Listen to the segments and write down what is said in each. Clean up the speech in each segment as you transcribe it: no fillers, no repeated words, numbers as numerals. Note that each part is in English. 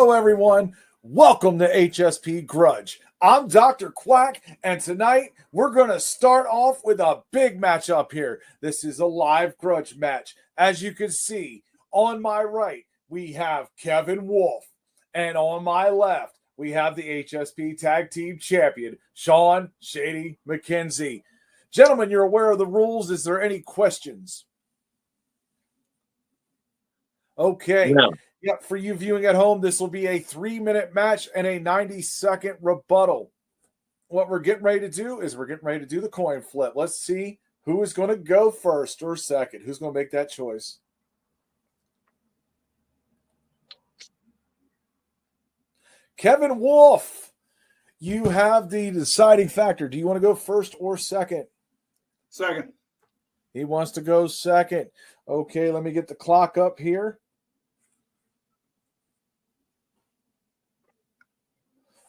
Hello, everyone. Welcome to Hsp Grudge. I'm Dr. Quack, and tonight we're going to start off with a big matchup here. This is a live grudge match. As you can see, on my right, we have Kevin Wolf, and on my left, we have the Hsp Tag Team Champion, Sean Shady McKenzie. Gentlemen, you're aware of the rules. Is there any questions? Okay. No. Yep, for you viewing at home, this will be a 3-minute match and a 90-second rebuttal. What we're getting ready to do is we're getting ready to do the coin flip. Let's see who is going to go first or second. Who's going to make that choice? Kevin Wolf, you have the deciding factor. Do you want to go first or second? Second. He wants to go second. Okay, let me get the clock up here.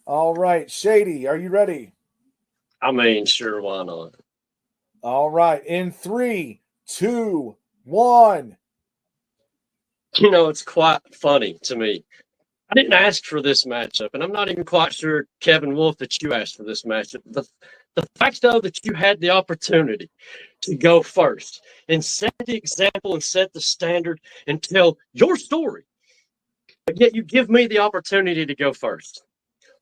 All right, Shady, are you ready? I mean, sure, why not? All right, in 3, 2, 1. You know, it's quite funny to me. I didn't ask for this matchup, and I'm not even quite sure, Kevin Wolf, that you asked for this matchup. The fact, though, that you had the opportunity to go first and set the example and set the standard and tell your story, but yet you give me the opportunity to go first.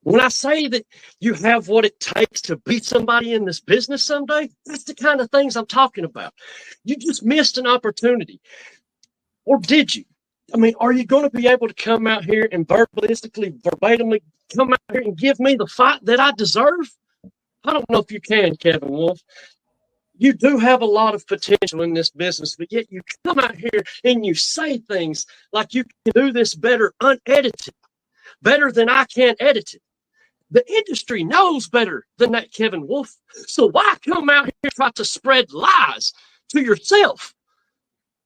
When I say that you have what it takes to beat somebody in this business someday, that's the kind of things I'm talking about. You just missed an opportunity. Or did you? I mean, are you going to be able to come out here and verbatimly come out here and give me the fight that I deserve? I don't know if you can, Kevin Wolf. You do have a lot of potential in this business, but yet you come out here and you say things like you can do this better unedited, better than I can edit it. The industry knows better than that, Kevin Wolf. So why come out here and try to spread lies to yourself?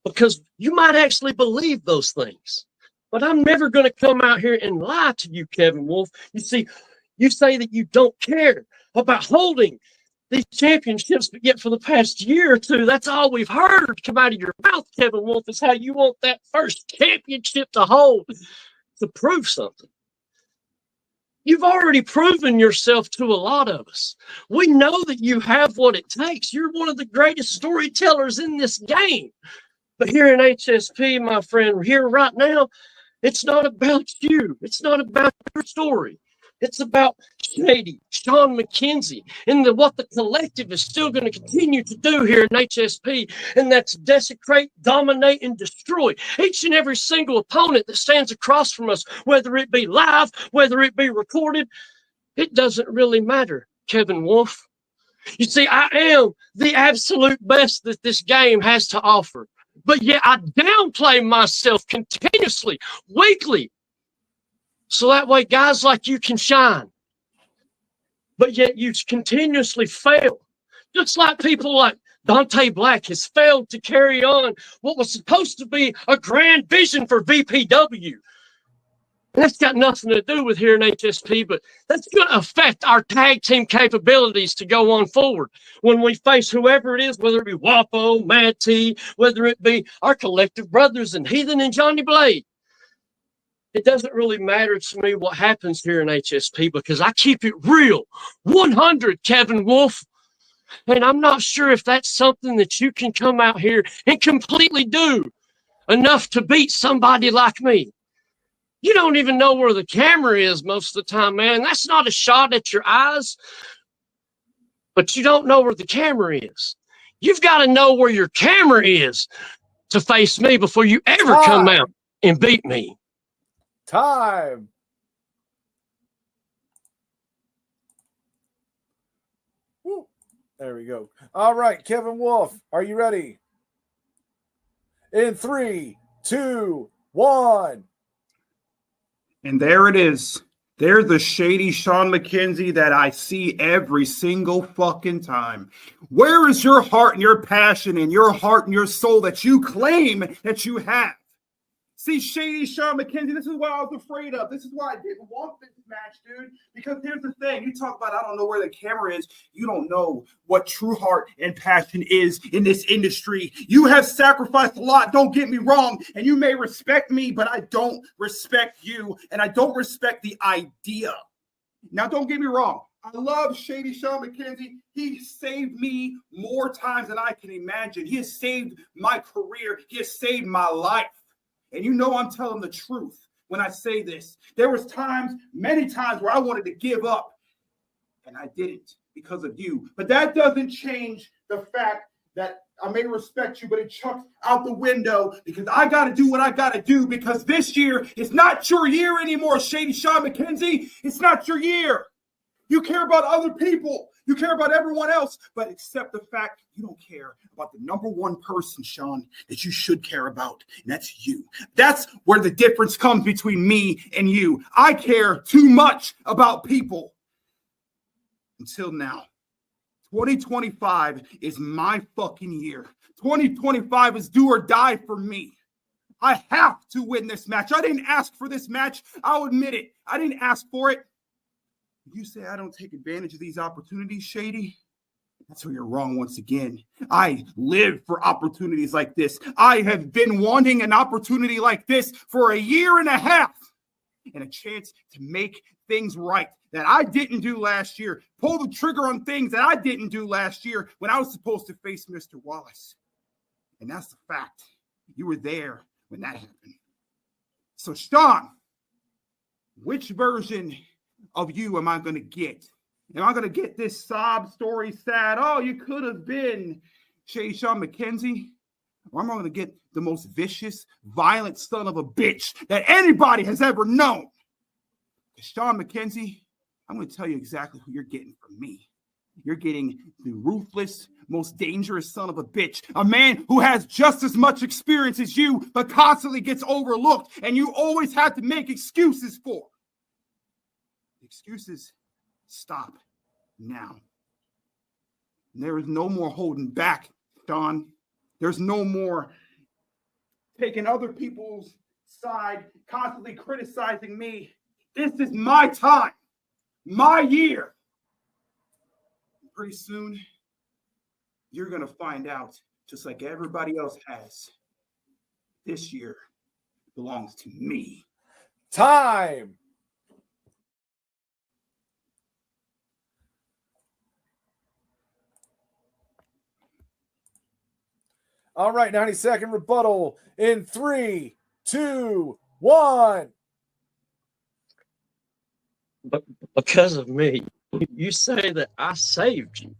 Because you might actually believe those things. But I'm never going to come out here and lie to you, Kevin Wolf. You see, you say that you don't care about holding these championships, but yet for the past year or two, that's all we've heard come out of your mouth, Kevin Wolf, is how you want that first championship to hold to prove something. You've already proven yourself to a lot of us. We know that you have what it takes. You're one of the greatest storytellers in this game. But here in Hsp, my friend, here right now, it's not about you. It's not about your story. It's about Shady, Sean McKenzie, and what the collective is still going to continue to do here in Hsp, and that's desecrate, dominate, and destroy each and every single opponent that stands across from us, whether it be live, whether it be recorded. It doesn't really matter, Kevin Wolf. You see, I am the absolute best that this game has to offer, but yet I downplay myself continuously, weekly, so that way guys like you can shine. But yet you continuously fail. Just like people like Dante Black has failed to carry on what was supposed to be a grand vision for VPW. And that's got nothing to do with here in Hsp, but that's going to affect our tag team capabilities to go on forward. When we face whoever it is, whether it be Wapo, Mad T, whether it be our collective brothers and Heathen and Johnny Blade. It doesn't really matter to me what happens here in Hsp because I keep it real, 100, Kevin Wolf. And I'm not sure if that's something that you can come out here and completely do enough to beat somebody like me. You don't even know where the camera is most of the time, man. That's not a shot at your eyes, but you don't know where the camera is. You've got to know where your camera is to face me before you ever come out and beat me. Time. Woo. There we go. All right, Kevin Wolf, are you ready? In 3, 2, 1. And there it is. There's the shady Sean McKenzie that I see every single fucking time. Where is your heart and your passion and your heart and your soul that you claim that you have? See, shady Sean McKenzie, this is what I was afraid of. This is why I didn't want this match, dude. Because here's the thing. You talk about, I don't know where the camera is. You don't know what true heart and passion is in this industry. You have sacrificed a lot, don't get me wrong. And you may respect me, but I don't respect you. And I don't respect the idea. Now, don't get me wrong. I love Shady Sean McKenzie. He saved me more times than I can imagine. He has saved my career. He has saved my life. And you know I'm telling the truth when I say this. There was times, many times, where I wanted to give up, and I didn't because of you. But that doesn't change the fact that I may respect you, but it chucks out the window because I got to do what I got to do because this year is not your year anymore, Shady Sean McKenzie. It's not your year. You care about other people. You care about everyone else, but accept the fact you don't care about the number one person, Sean, that you should care about, and that's you. That's where the difference comes between me and you. I care too much about people. Until now. 2025 is my fucking year. 2025 is do or die for me. I have to win this match. I didn't ask for this match. I'll admit it. I didn't ask for it. You say I don't take advantage of these opportunities, Shady? That's where you're wrong once again. I live for opportunities like this. I have been wanting an opportunity like this for a year and a half and a chance to make things right that I didn't do last year. Pull the trigger on things that I didn't do last year when I was supposed to face Mr. Wallace. And that's the fact. You were there when that happened. So, Sean, which version of you am I going to get? Am I going to get this sob story sad? Oh, you could have been Shady Sean McKenzie. Or am I going to get the most vicious, violent son of a bitch that anybody has ever known? Sean McKenzie, I'm going to tell you exactly who you're getting from me. You're getting the ruthless, most dangerous son of a bitch, a man who has just as much experience as you, but constantly gets overlooked, and you always have to make excuses for. Excuses stop now. There is no more holding back, Sean. There's no more taking other people's side, constantly criticizing me. This is my time, my year. Pretty soon, you're going to find out, just like everybody else has, this year belongs to me. Time. All right, 90-second rebuttal in 3, 2, 1. But because of me, you say that I saved you.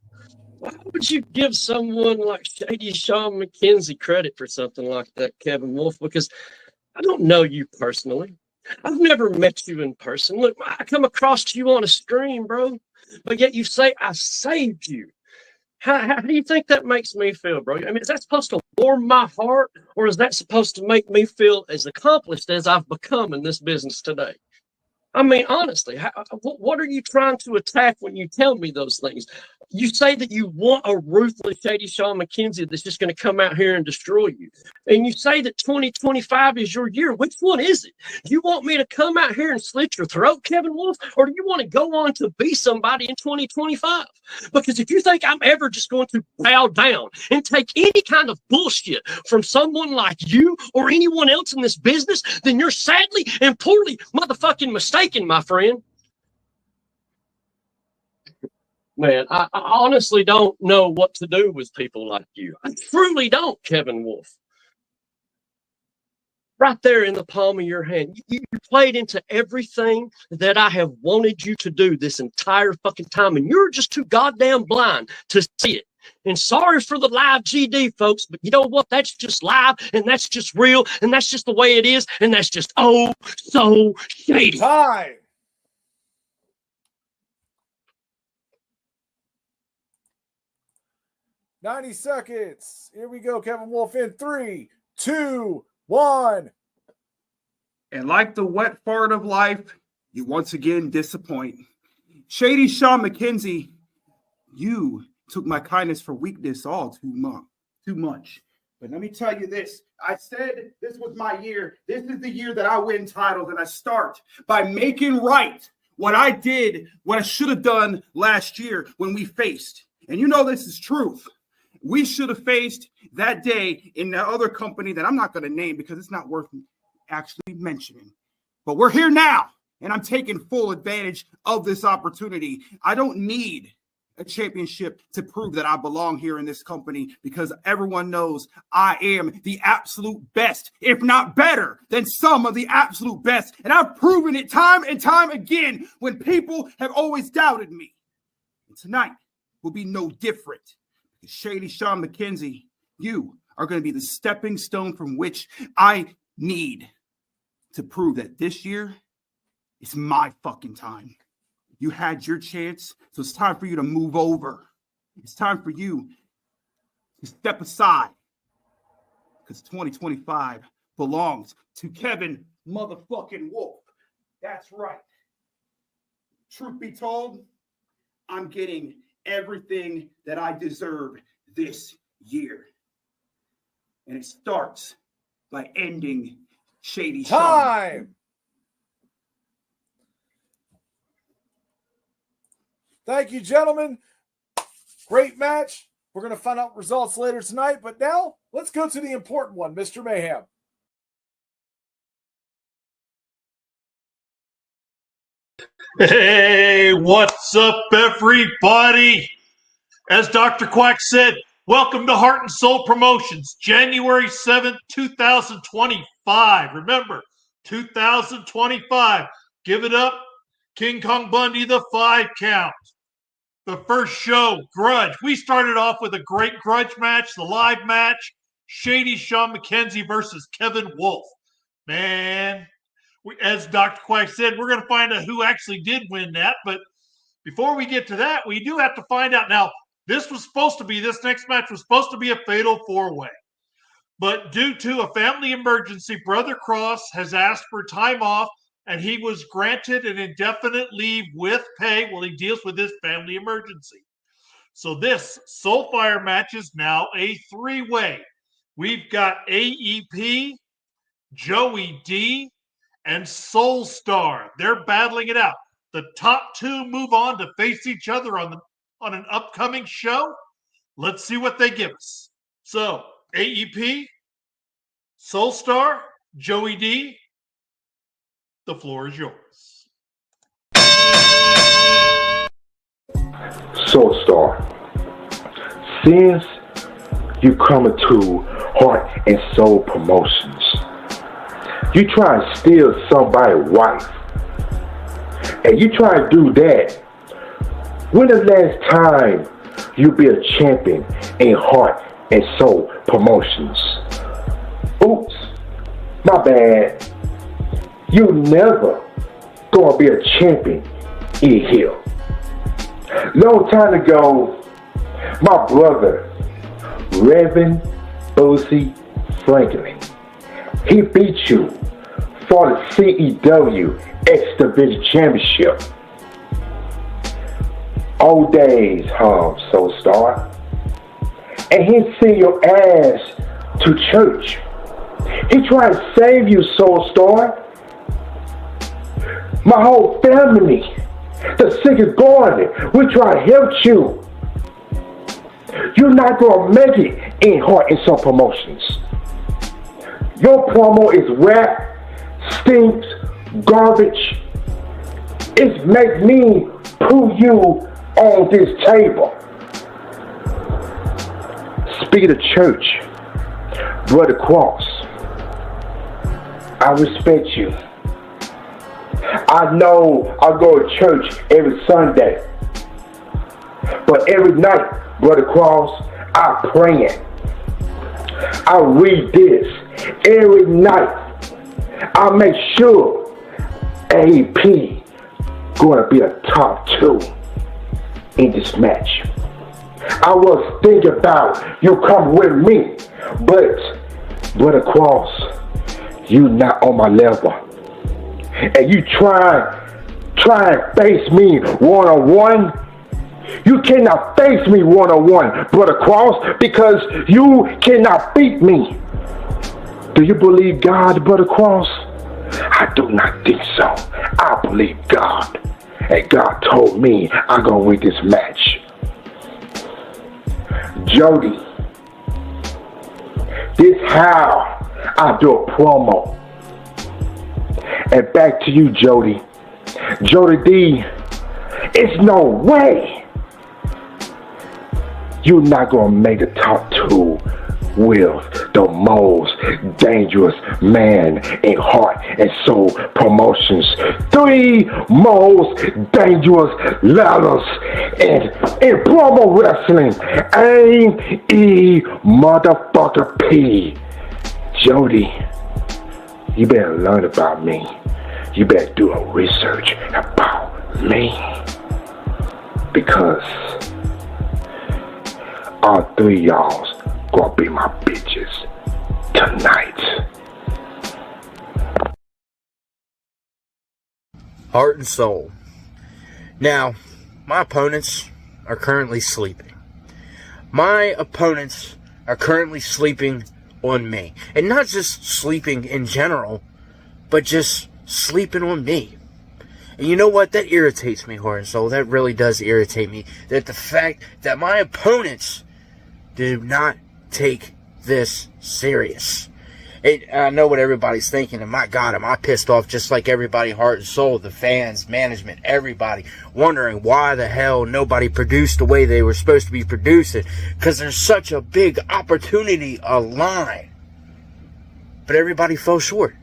Why would you give someone like Shady Sean McKenzie credit for something like that, Kevin Wolf? Because I don't know you personally. I've never met you in person. Look, I come across you on a stream, bro. But yet you say I saved you. How do you think that makes me feel, bro? I mean, is that supposed to warm my heart, or is that supposed to make me feel as accomplished as I've become in this business today? I mean, honestly, what are you trying to attack when you tell me those things? You say that you want a ruthless Shady Sean McKenzie that's just going to come out here and destroy you. And you say that 2025 is your year. Which one is it? Do you want me to come out here and slit your throat, Kevin Wolf? Or do you want to go on to be somebody in 2025? Because if you think I'm ever just going to bow down and take any kind of bullshit from someone like you or anyone else in this business, then you're sadly and poorly motherfucking mistaken, my friend. Man, I honestly don't know what to do with people like you. I truly don't, Kevin Wolf. Right there in the palm of your hand. You played into everything that I have wanted you to do this entire fucking time, and you're just too goddamn blind to see it. And sorry for the live GD, folks, but you know what? That's just live, and that's just real, and that's just the way it is, and that's just oh so shady. Time. $90 seconds. Here we go, Kevin Wolf in 3, 2, 1. And like the wet fart of life, you once again disappoint. Shady Sean McKenzie, you took my kindness for weakness all too much. But let me tell you this. I said this was my year. This is the year that I win titles, and I start by making right what I did, what I should have done last year when we faced. And you know this is truth. We should have faced that day in that other company that I'm not going to name because it's not worth actually mentioning. But we're here now, and I'm taking full advantage of this opportunity. I don't need a championship to prove that I belong here in this company because everyone knows I am the absolute best, if not better than some of the absolute best. And I've proven it time and time again when people have always doubted me. And tonight will be no different. Because Shady Sean McKenzie, you are going to be the stepping stone from which I need to prove that this year is my fucking time. You had your chance, so it's time for you to move over. It's time for you to step aside because 2025 belongs to Kevin motherfucking Wolf. That's right. Truth be told, I'm getting everything that I deserve this year. And it starts by ending Shady Time! Sean. Thank you, gentlemen. Great match. We're going to find out results later tonight, but now let's go to the important one, Mr. Mayhem. Hey, what's up, everybody? As Dr. Quack said, welcome to Heart and Soul Promotions, January 7th, 2025. Remember, 2025. Give it up. King Kong Bundy, the 5 count. The first show, Grudge. We started off with a great Grudge match, the live match, Shady Sean McKenzie versus Kevin Wolf. Man, as Dr. Quack said, we're going to find out who actually did win that. But before we get to that, we do have to find out. Now, this next match was supposed to be a fatal 4-way. But due to a family emergency, Brother Cross has asked for time off, and he was granted an indefinite leave with pay while he deals with this family emergency. So this Soulfire match is now a 3-way. We've got AEP, Joey D, and Soulstar. They're battling it out. The top 2 move on to face each other on an upcoming show. Let's see what they give us. So, AEP, Soulstar, Joey D, the floor is yours. Soulstar, since you coming to Heart and Soul Promotions, you try to steal somebody's wife, and you try to do that. When the last time you be a champion in Heart and Soul Promotions? Oops, my bad. You never gonna be a champion in here. Long time ago, my brother, Reverend Boosie Franklin, he beat you for the CEW X Division Championship. Old days, Soulstar. And he sent your ass to church. He tried to save you, Soulstar. My whole family, the Secret Garden, we try to help you. You're not going to make it in Heart and Soul Promotions. Your promo is rap, stinks, garbage. It makes me put you on this table. Speaking of church, Brother Cross, I respect you. I know I go to church every Sunday, but every night, Brother Cross, I pray. I read this every night. I make sure AP gonna be a top 2 in this match. I was thinking about you come with me, but Brother Cross, you not on my level. And you try and face me one-on-one, You cannot face me one-on-one, Brother Cross, because you cannot beat me. Do you believe God, Brother Cross? I do not think so. I believe God. And God told me I'm going to win this match. Jody, this how I do a promo. And back to you, Jody. Jody D, it's no way you're not going to make the top 2 with the most dangerous man in Heart and Soul Promotions. 3 most dangerous letters in promo wrestling. A-E motherfucker P. Jody, you better learn about me. You better do a research about me. Because all 3 of y'all's gonna be my bitches tonight. Heart and Soul. Now, my opponents are currently sleeping. My opponents are currently sleeping on me. And not just sleeping in general, but just sleeping on me. And you know what? That irritates me, Heart and Soul. That really does irritate me. That the fact that my opponents do not take this serious. I know what everybody's thinking, and my God, am I pissed off just like everybody, Heart and Soul, the fans, management, everybody, wondering why the hell nobody produced the way they were supposed to be producing, because there's such a big opportunity aligned. But everybody fell short.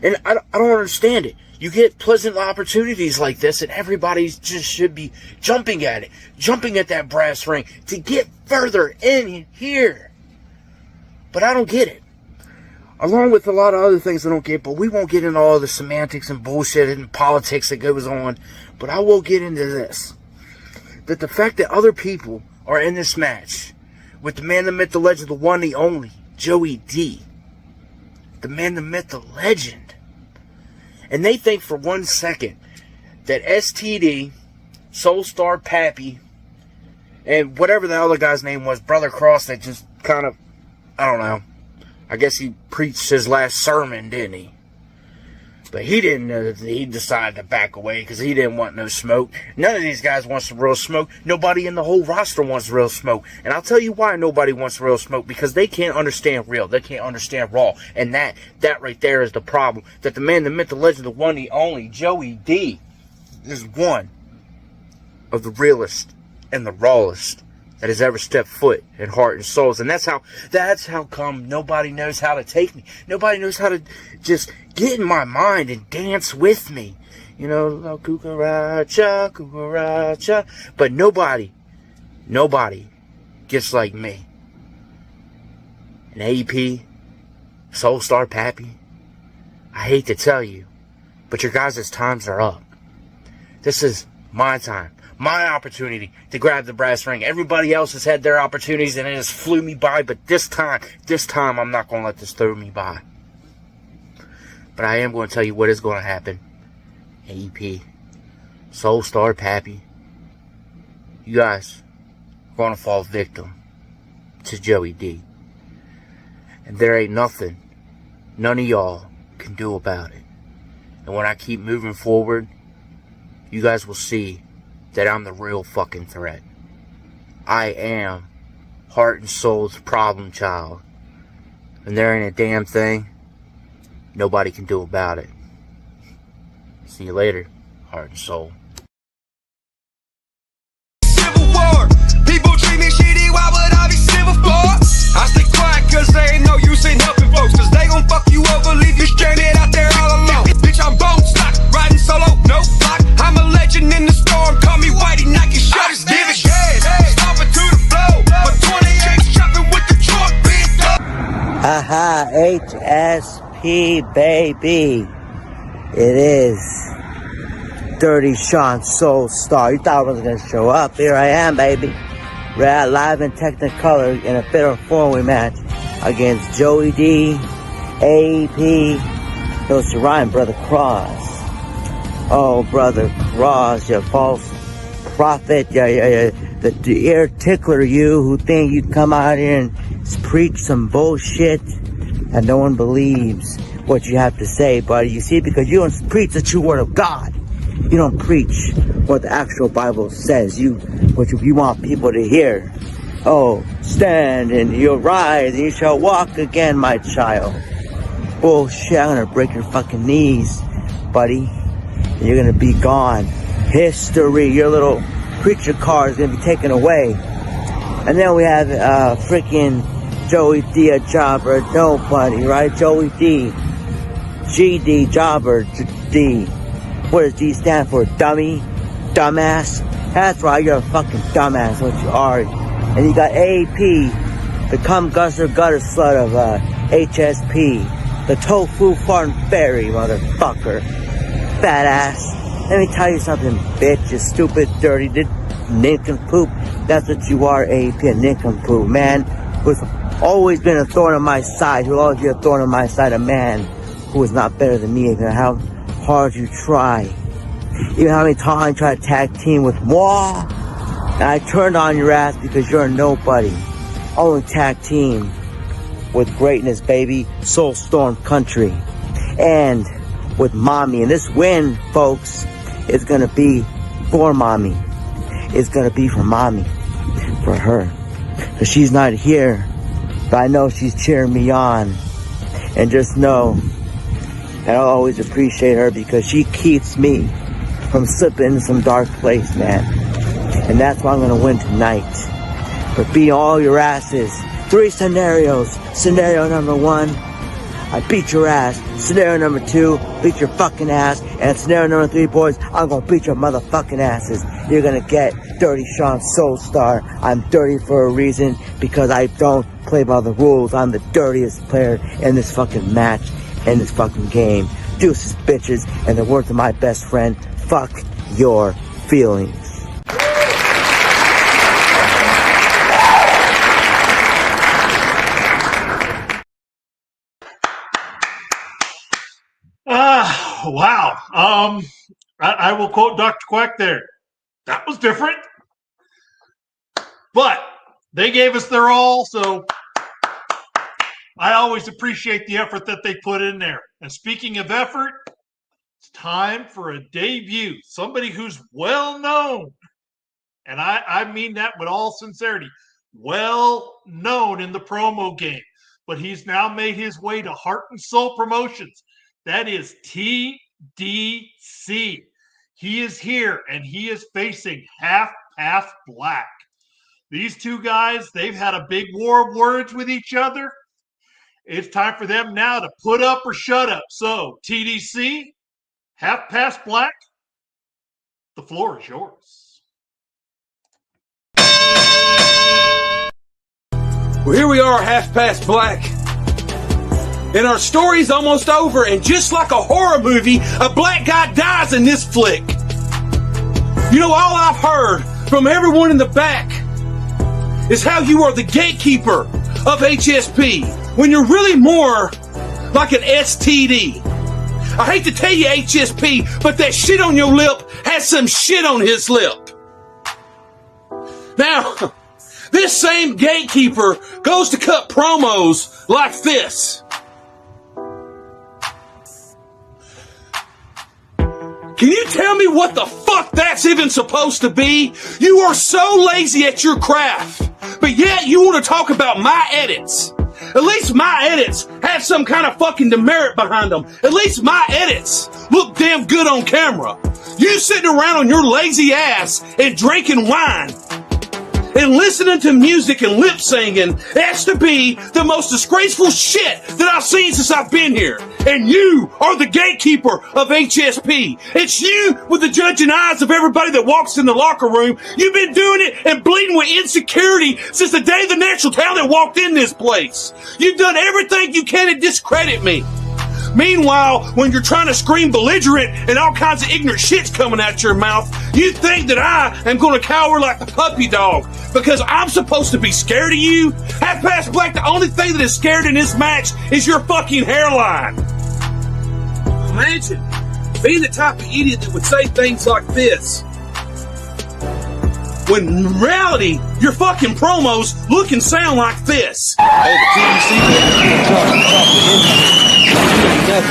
And I don't understand it. You get pleasant opportunities like this, and everybody just should be jumping at it, jumping at that brass ring to get further in here. But I don't get it. Along with a lot of other things I don't get, but we won't get into all the semantics and bullshit and politics that goes on. But I will get into this. That the fact that other people are in this match with the man, the myth, the legend, the one, the only, Joey D. The man, the myth, the legend. And they think for 1 second that STD, Soulstar Pappy, and whatever the other guy's name was, Brother Cross, that just kind of, I don't know. I guess he preached his last sermon, didn't he? But he didn't, he decided to back away because he didn't want no smoke. None of these guys wants real smoke. Nobody in the whole roster wants real smoke. And I'll tell you why nobody wants real smoke. Because they can't understand real. They can't understand raw. And that right there is the problem. That the man, the myth, the legend, the one, the only, Joey D, is one of the realest and the rawest that has ever stepped foot in Heart and Souls. And that's how come nobody knows how to take me. Nobody knows how to just get in my mind and dance with me. You know, cucaracha, cucaracha. But nobody gets like me. And AP, Soulstar Pappy, I hate to tell you, but your guys' times are up. This is my time. My opportunity to grab the brass ring. Everybody else has had their opportunities and it just flew me by. But this time, I'm not going to let this throw me by. But I am going to tell you what is going to happen. AP, Soulstar Pappy, you guys are going to fall victim to Joey D. And there ain't nothing none of y'all can do about it. And when I keep moving forward, you guys will see that I'm the real fucking threat. I am Heart and Soul's problem child. And there ain't a damn thing nobody can do about it. See you later, Heart and Soul. Civil War. People treat me shitty, why would I be civil for? I stay quiet cause there ain't no use in helping folks. Cause they gon' fuck you over, leave you stranded out there all alone. Bitch, I'm bone stock, riding solo, no block. I'm a legend in the storm, call me Whitey, Nike shots, give it gas. Stomping to the flow, but 28's chopping with the chalk, big dog. Haha, HSP, baby. It is Dirty Sean Soulstar. You thought I wasn't going to show up. Here I am, baby. We're live in Technicolor in a fatal four-way match against Joey D, AP, no Ryan, Brother Cross. Oh, Brother Cross, you false prophet, the ear tickler you who think you come out here and preach some bullshit and no one believes what you have to say, buddy. You see, because you don't preach the true word of God. You don't preach what the actual Bible says. What you want people to hear. Oh, stand and you'll rise and you shall walk again, my child. Bullshit, I'm gonna break your fucking knees, buddy. And you're gonna be gone. History, your little preacher card is gonna be taken away. And then we have freaking Joey D, a jobber, nobody, right? Joey D, GD, jobber, D. What does D stand for? Dummy? Dumbass? That's right, you're a fucking dumbass, what you are. And you got AP, the cum gutter slut of HSP, the tofu farm fairy, motherfucker. Fat ass. Let me tell you something, bitch, you stupid, dirty, nincompoop. That's what you are, AP, a nincompoop, man. Who's always been a thorn on my side. Who'll always be a thorn on my side, a man who is not better than me, even how hard you try. Even how many times you try to tag team with moi. And I turned on your ass because you're a nobody. Only tag team with greatness, baby. Soulstorm country. And with mommy. And this win, folks, is gonna be for mommy. It's gonna be for mommy. For her. Because she's not here. But I know she's cheering me on. And just know that I'll always appreciate her because she keeps me from slipping into some dark place, man. And that's why I'm gonna win tonight. But beat all your asses. 3 scenarios. Scenario number 1, I beat your ass. Scenario number 2, beat your fucking ass. And scenario number 3, boys, I'm gonna beat your motherfucking asses. You're gonna get Dirty Sean Soulstar. I'm dirty for a reason because I don't play by the rules. I'm the dirtiest player in this fucking match, in this fucking game. Deuces, bitches, and the words of my best friend, fuck your feelings. Wow. I will quote Dr. Quack there. That was different. But they gave us their all, so I always appreciate the effort that they put in there. And speaking of effort, it's time for a debut. Somebody who's well known. And I mean that with all sincerity. Well known in the promo game. But he's now made his way to Heart and Soul Promotions. That is TDC. He is here, and he is facing Half Past Black. These two guys, they've had a big war of words with each other. It's time for them now to put up or shut up. So, TDC, Half Past Black, the floor is yours. Well, here we are, Half Past Black. And our story's almost over, and just like a horror movie, a black guy dies in this flick. You know, all I've heard from everyone in the back is how you are the gatekeeper of HSP, when you're really more like an STD. I hate to tell you, HSP, but that shit on your lip has some shit on his lip. Now, this same gatekeeper goes to cut promos like this. Can you tell me what the fuck that's even supposed to be? You are so lazy at your craft, but yet you want to talk about my edits. At least my edits have some kind of fucking demerit behind them. At least my edits look damn good on camera. You sitting around on your lazy ass and drinking wine and listening to music and lip singing has to be the most disgraceful shit that I've seen since I've been here. And you are the gatekeeper of HSP. It's you with the judging eyes of everybody that walks in the locker room. You've been doing it and bleeding with insecurity since the day the natural talent walked in this place. You've done everything you can to discredit me. Meanwhile, when you're trying to scream belligerent and all kinds of ignorant shit's coming out your mouth, you think that I am going to cower like the puppy dog because I'm supposed to be scared of you? Half Past Black, the only thing that is scared in this match is your fucking hairline. Imagine being the type of idiot that would say things like this. when in reality, your fucking promos look and sound like this. Hey, the TDC,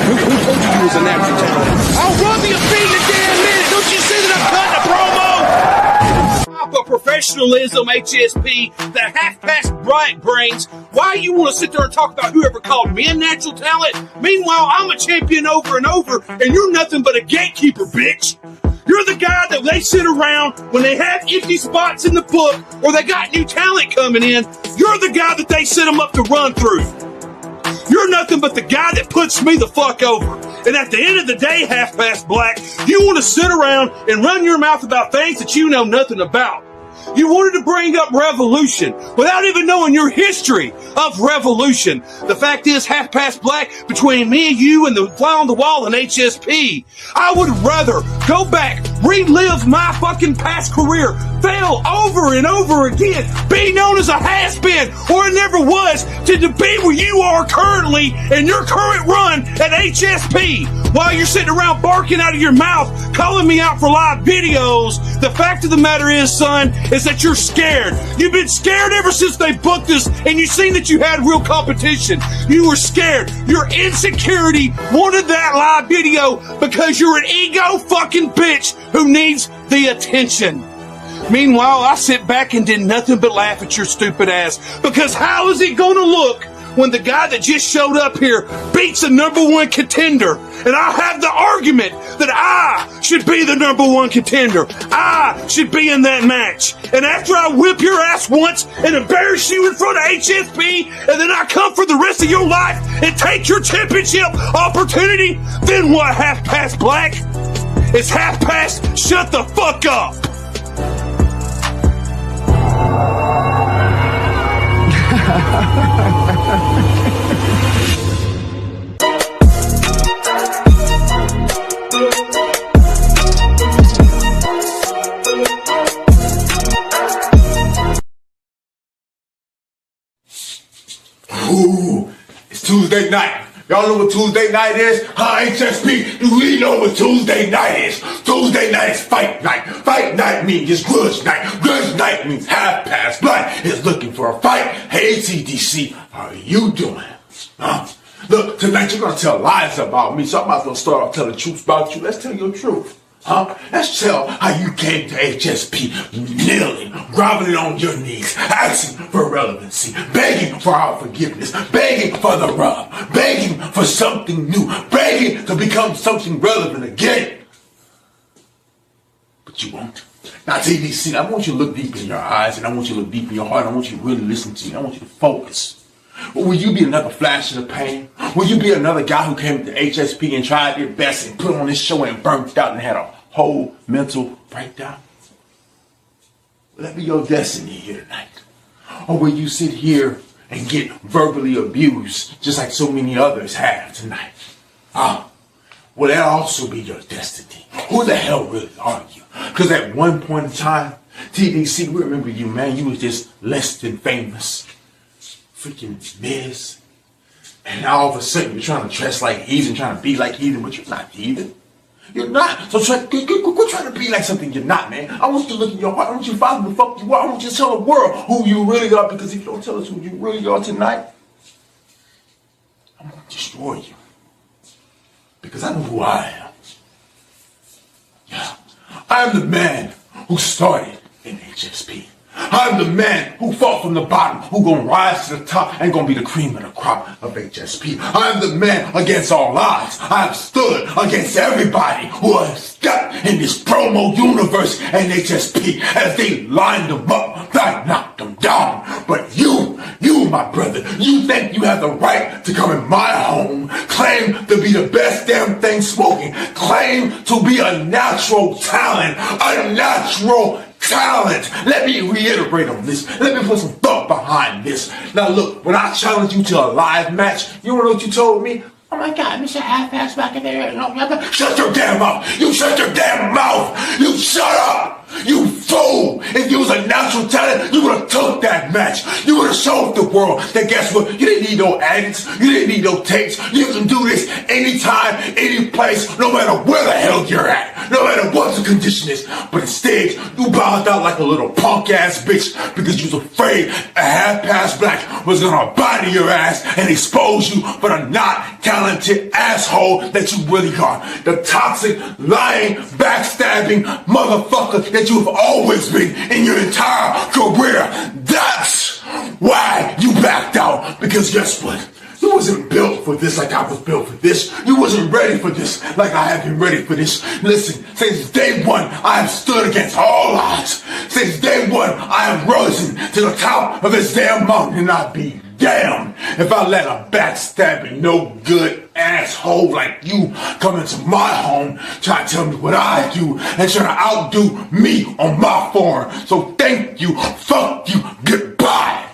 who told you was a natural talent? I'll rub you a feet in a damn minute. Don't you see that I'm cutting a promo? Of professionalism, HSP, the half-past bright brains. Why you want to sit there and talk about whoever called me a natural talent? Meanwhile, I'm a champion over and over, and you're nothing but a gatekeeper, bitch. You're the guy that they sit around when they have empty spots in the book or they got new talent coming in. You're the guy that they set them up to run through. You're nothing but the guy that puts me the fuck over. And at the end of the day, half-past black, you want to sit around and run your mouth about things that you know nothing about. You wanted to bring up revolution without even knowing your history of revolution. The fact is, half-past black, between me and you and the fly on the wall and HSP, I would rather go back, relive my fucking past career, fail over and over again, be known as a has-been or never was, to be where you are currently in your current run at HSP. While you're sitting around barking out of your mouth, calling me out for live videos, the fact of the matter is, son, is that you're scared. You've been scared ever since they booked us and you seen that you had real competition. You were scared. Your insecurity wanted that live video because you're an ego fucking bitch who needs the attention. Meanwhile, I sit back and did nothing but laugh at your stupid ass, because how is it gonna look when the guy that just showed up here beats a #1 contender? And I have the argument that I should be the #1 contender. I should be in that match. And after I whip your ass once and embarrass you in front of HSP, and then I come for the rest of your life and take your championship opportunity, then what, half-past black? It's half-past, shut the fuck up. Ooh, it's Tuesday night. Y'all know what Tuesday night is? Huh, HSP? Do we know what Tuesday night is? Tuesday night is fight night. Fight night means it's grudge night. Grudge night means half-past black is looking for a fight. Hey, TDC, how are you doing? Huh? Look, tonight you're gonna tell lies about me, so I'm not gonna start off telling the truth about you. Let's tell your truth. Huh? Let's tell how you came to HSP, kneeling, groveling on your knees, asking for relevancy, begging for our forgiveness, begging for the rub, begging for something new, begging to become something relevant again. But you won't. Now, TDC, I want you to look deep in your eyes, and I want you to look deep in your heart. I want you to really listen to me. I want you to focus. Will you be another flash of the pan? Will you be another guy who came to HSP and tried their best and put on this show and burnt out and had a whole mental breakdown? Will that be your destiny here tonight? Or will you sit here and get verbally abused just like so many others have tonight? Will that also be your destiny? Who the hell really are you? Because at one point in time, TDC, we remember you, man. You was just less than famous. Freaking Miz. And now all of a sudden you're trying to dress like heathen, trying to be like heathen, but you're not heathen. You're not. So quit trying to be like something you're not, man. I want you to look in your heart. I want you to find who the fuck you are. I want you to tell the world who you really are, because if you don't tell us who you really are tonight, I'm going to destroy you. Because I know who I am. Yeah. I'm the man who started in HSP. I'm the man who fought from the bottom, who gonna rise to the top and gonna be the cream of the crop of HSP. I'm the man against all odds. I've stood against everybody who has stepped in this promo universe and HSP as they lined them up. I knocked them down. But you, my brother, you think you have the right to come in my home, claim to be the best damn thing smoking, claim to be a natural talent, talent. Let me reiterate on this. Let me put some thought behind this. Now look, when I challenged you to a live match, you know what you told me? Oh my God, Mr. Half-Ass back in there. Shut your damn mouth. You shut your damn mouth. You shut up. You fool. If you was a natural talent, you would have took that match. You would have showed the world that guess what? You didn't need no edits. You didn't need no tapes. You can do this anytime, any place, no matter where the hell you're at. no matter what the condition is. But instead, you bowed out like a little punk ass bitch because you was afraid a half-past black was gonna body your ass and expose you for the not talented asshole that you really are. The toxic, lying, backstabbing motherfucker that you have always been in your entire career. That's why you backed out. Because guess what? You wasn't built for this like I was built for this. You wasn't ready for this like I have been ready for this. Listen, since day one, I have stood against all odds. Since day one, I have risen to the top of this damn mountain, and I'd be damned if I let a backstabbing, no good asshole like you come into my home, try to tell me what I do, and try to outdo me on my form. So thank you, fuck you, goodbye.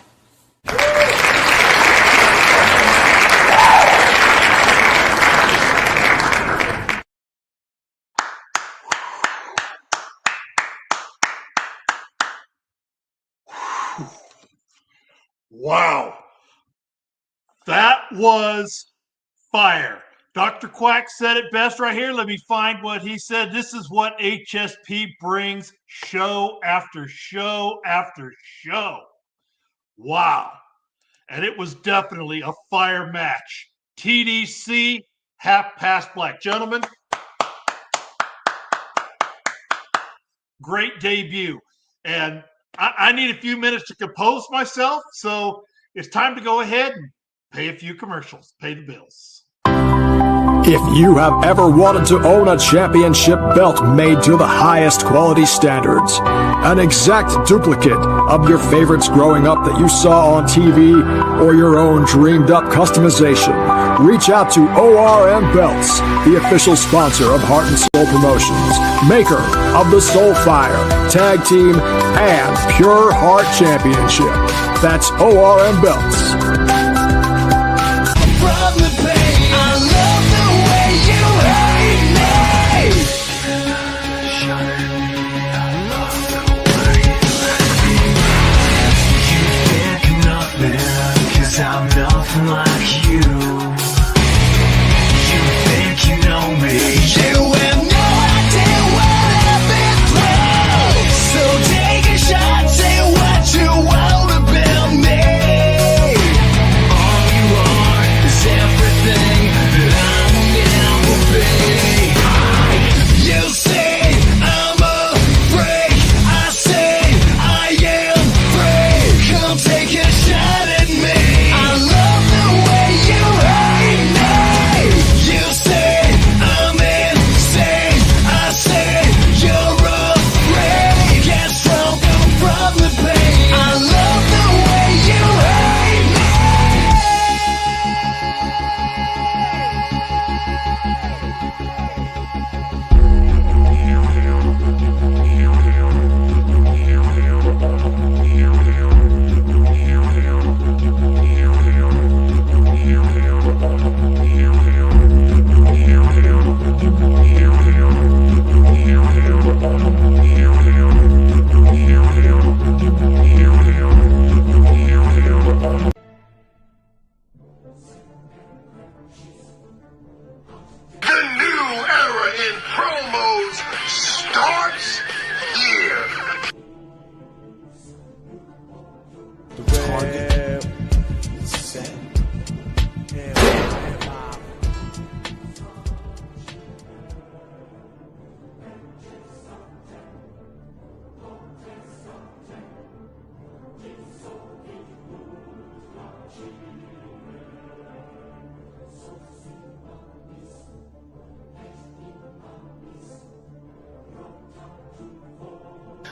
Wow. That was fire. Dr. Quack said it best right here. Let me find what he said. This is what HSP brings show after show after show. Wow. And it was definitely a fire match. TDC, half past black. Gentlemen, great debut. And I need a few minutes to compose myself, so it's time to go ahead and pay a few commercials, pay the bills. If you have ever wanted to own a championship belt made to the highest quality standards, an exact duplicate of your favorites growing up that you saw on TV, or your own dreamed up customization, reach out to ORM Belts, the official sponsor of Heart and Soul Promotions, maker of the Soulfire, Tag Team, and Pure Heart Championship. That's ORM Belts. I'm nothing like you. You think you know me. You have no idea what I've been through. So take a shot, say what you want about me. All you are is everything that I will never be. You say I'm a freak. I say I am free. Come take a shot at me.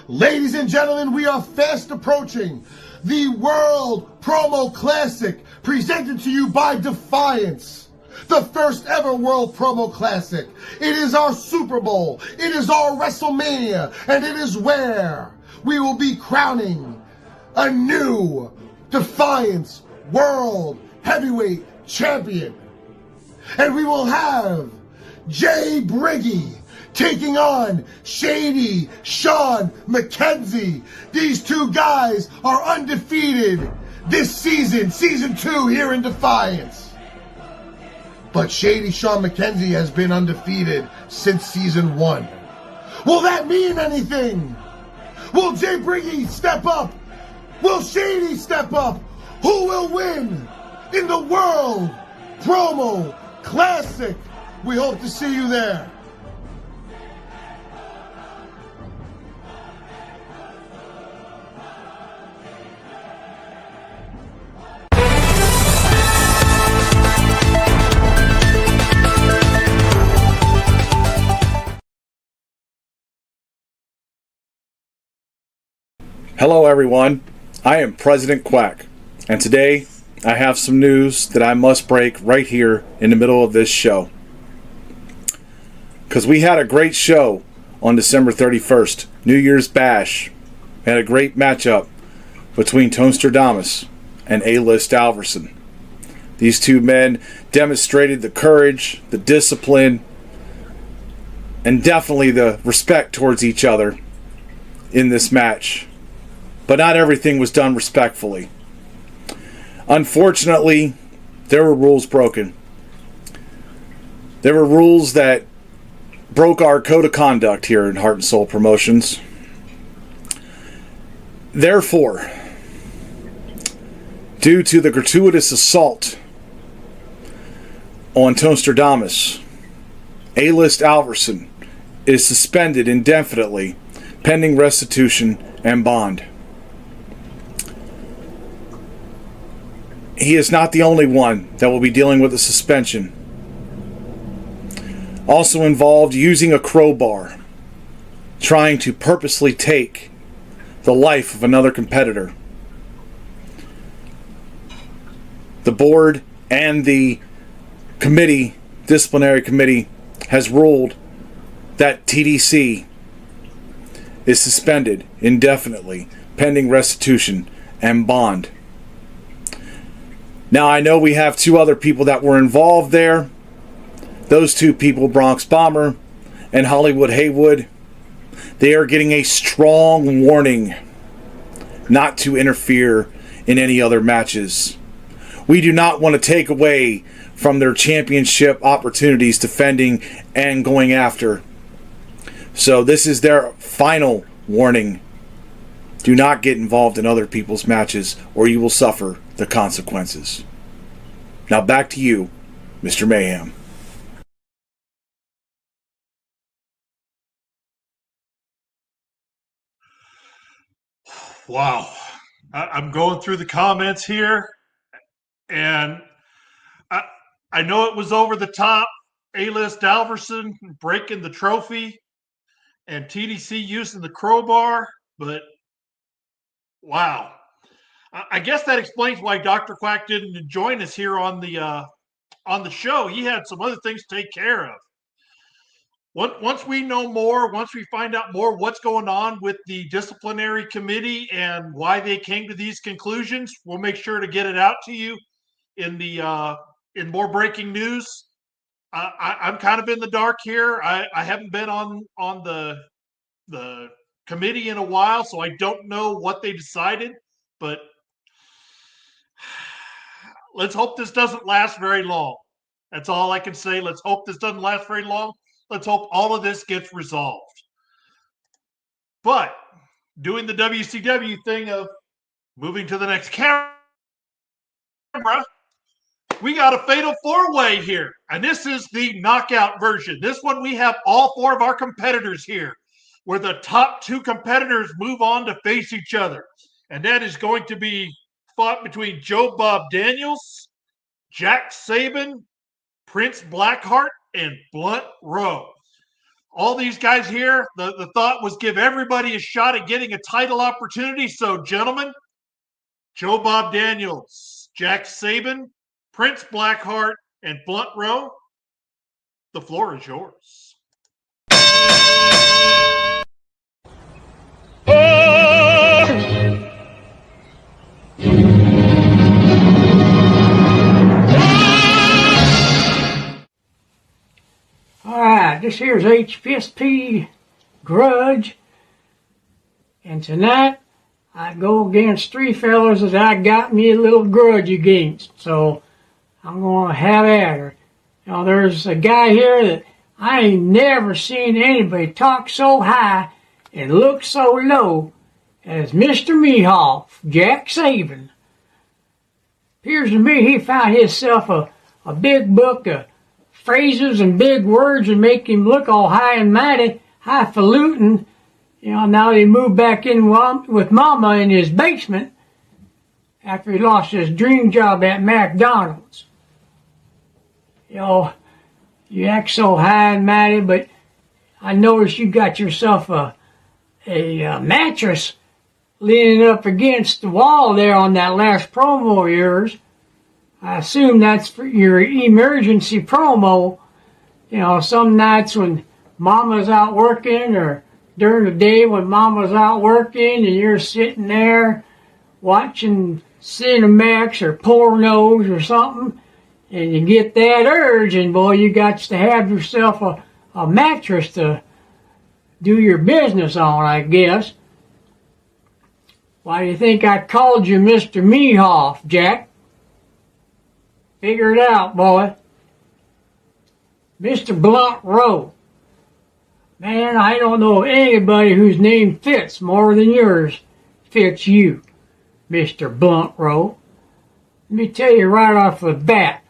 Ladies and gentlemen, we are fast approaching the World Promo Classic, presented to you by Defiance. The first ever World Promo Classic. It is our Super Bowl, it is our WrestleMania, and it is where we will be crowning a new Defiance World Heavyweight Champion. And we will have Jay Briggy taking on Shady Sean McKenzie. These two guys are undefeated this season, season 2 here in Defiance. But Shady Sean McKenzie has been undefeated since season 1. Will that mean anything? Will Jay Briggy step up? Will Shady step up? Who will win in the World Promo Classic? We hope to see you there. Hello everyone, I am President Quack, and today I have some news that I must break right here in the middle of this show. Because we had a great show on December 31st, New Year's Bash. We had a great matchup between Toaster and A-List Alverson. These two men demonstrated the courage, the discipline, and definitely the respect towards each other in this match. But not everything was done respectfully. Unfortunately, there were rules broken. There were rules that broke our code of conduct here in Heart and Soul Promotions. Therefore, due to the gratuitous assault on Toaster A-List Alverson is suspended indefinitely pending restitution and bond. He is not the only one that will be dealing with a suspension. Also involved using a crowbar, trying to purposely take the life of another competitor. The board and the committee, disciplinary committee, has ruled that TDC is suspended indefinitely pending restitution and bond. Now, I know we have two other people that were involved there. Those two people, Bronx Bomber and Hollywood Haywood, they are getting a strong warning not to interfere in any other matches. We do not want to take away from their championship opportunities defending and going after. So this is their final warning. Do not get involved in other people's matches or you will suffer the consequences. Now back to you, Mr. Mayhem. Wow. I'm going through the comments here, and I know it was over the top. A-List Alverson breaking the trophy and TDC using the crowbar, but wow. I guess that explains why Dr. Quack didn't join us here on the show. He had some other things to take care of. Once we know more, once we find out more what's going on with the disciplinary committee and why they came to these conclusions, we'll make sure to get it out to you in more breaking news. I'm kind of in the dark here. I haven't been on the committee in a while, so I don't know what they decided, but let's hope this doesn't last very long. That's all I can say. Let's hope this doesn't last very long. Let's hope all of this gets resolved. But doing the WCW thing of moving to the next camera, we got a fatal four-way here. And this is the knockout version. This one we have all four of our competitors here, where the top two competitors move on to face each other. And that is going to be fought between Joe Bob Daniels, Jack Saban, Prince Blackheart, and Blunt Rowe. All these guys here, the thought was give everybody a shot at getting a title opportunity. So, gentlemen, Joe Bob Daniels, Jack Saban, Prince Blackheart, and Blunt Rowe, the floor is yours. Alright, this here's Hsp Grudge, and tonight I go against three fellas that I got me a little grudge against, so I'm going to have at her. Now there's a guy here that I ain't never seen anybody talk so high and look so low as Mr. Mehoff, Jack Saban. Appears to me he found himself a big book of phrases and big words and make him look all high and mighty, highfalutin. You know, now he moved back in with Mama in his basement after he lost his dream job at McDonald's. You know, you act so high and mighty, but I noticed you got yourself a mattress leaning up against the wall there on that last promo of yours. I assume that's for your emergency promo. You know, some nights when Mama's out working or during the day when Mama's out working and you're sitting there watching Cinemax or pornos or something, and you get that urge, and boy, you got to have yourself a mattress to do your business on, I guess. Why do you think I called you Mr. Mehoff, Jack? Figure it out, boy. Mr. Blunt Rowe. Man, I don't know anybody whose name fits more than yours fits you, Mr. Blunt Rowe. Let me tell you right off the bat,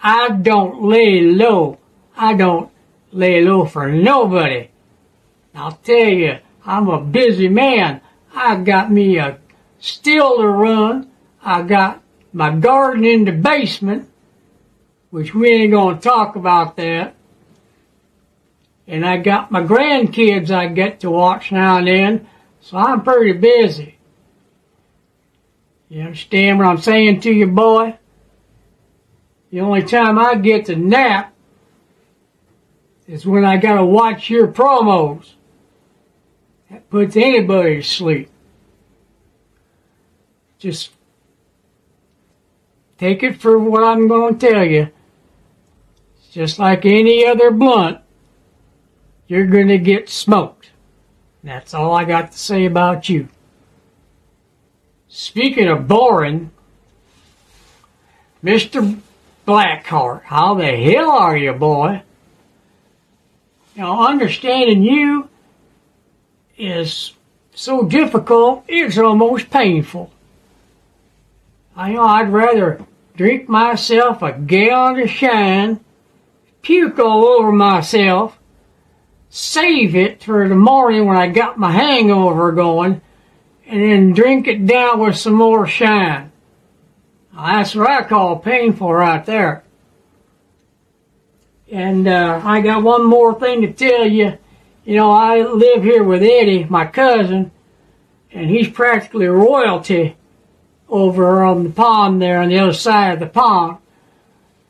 I don't lay low. I don't lay low for nobody. I'll tell you, I'm a busy man. I got me a still to run. I got my garden in the basement, which we ain't gonna talk about that. And I got my grandkids I get to watch now and then, so I'm pretty busy. You understand what I'm saying to you, boy? The only time I get to nap is when I gotta watch your promos. That puts anybody to sleep. Just take it for what I'm going to tell you. It's just like any other blunt, you're going to get smoked. That's all I got to say about you. Speaking of boring, Mr. Blackheart, how the hell are you, boy? You know, understanding you is so difficult, it's almost painful. I'd rather drink myself a gallon of shine, puke all over myself, save it for the morning when I got my hangover going, and then drink it down with some more shine. Now, that's what I call painful right there. And I got one more thing to tell you. You know, I live here with Eddie, my cousin, and he's practically royalty over on the pond there on the other side of the pond.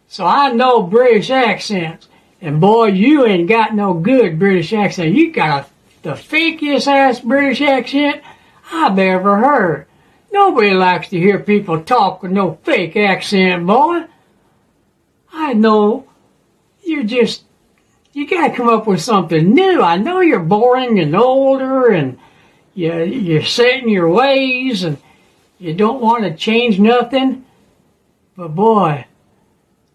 So I know British accents. And boy, you ain't got no good British accent. You got the fakest ass British accent I've ever heard. Nobody likes to hear people talk with no fake accent, boy. I know you gotta come up with something new. I know you're boring and older and you're set in your ways and you don't want to change nothing. But boy,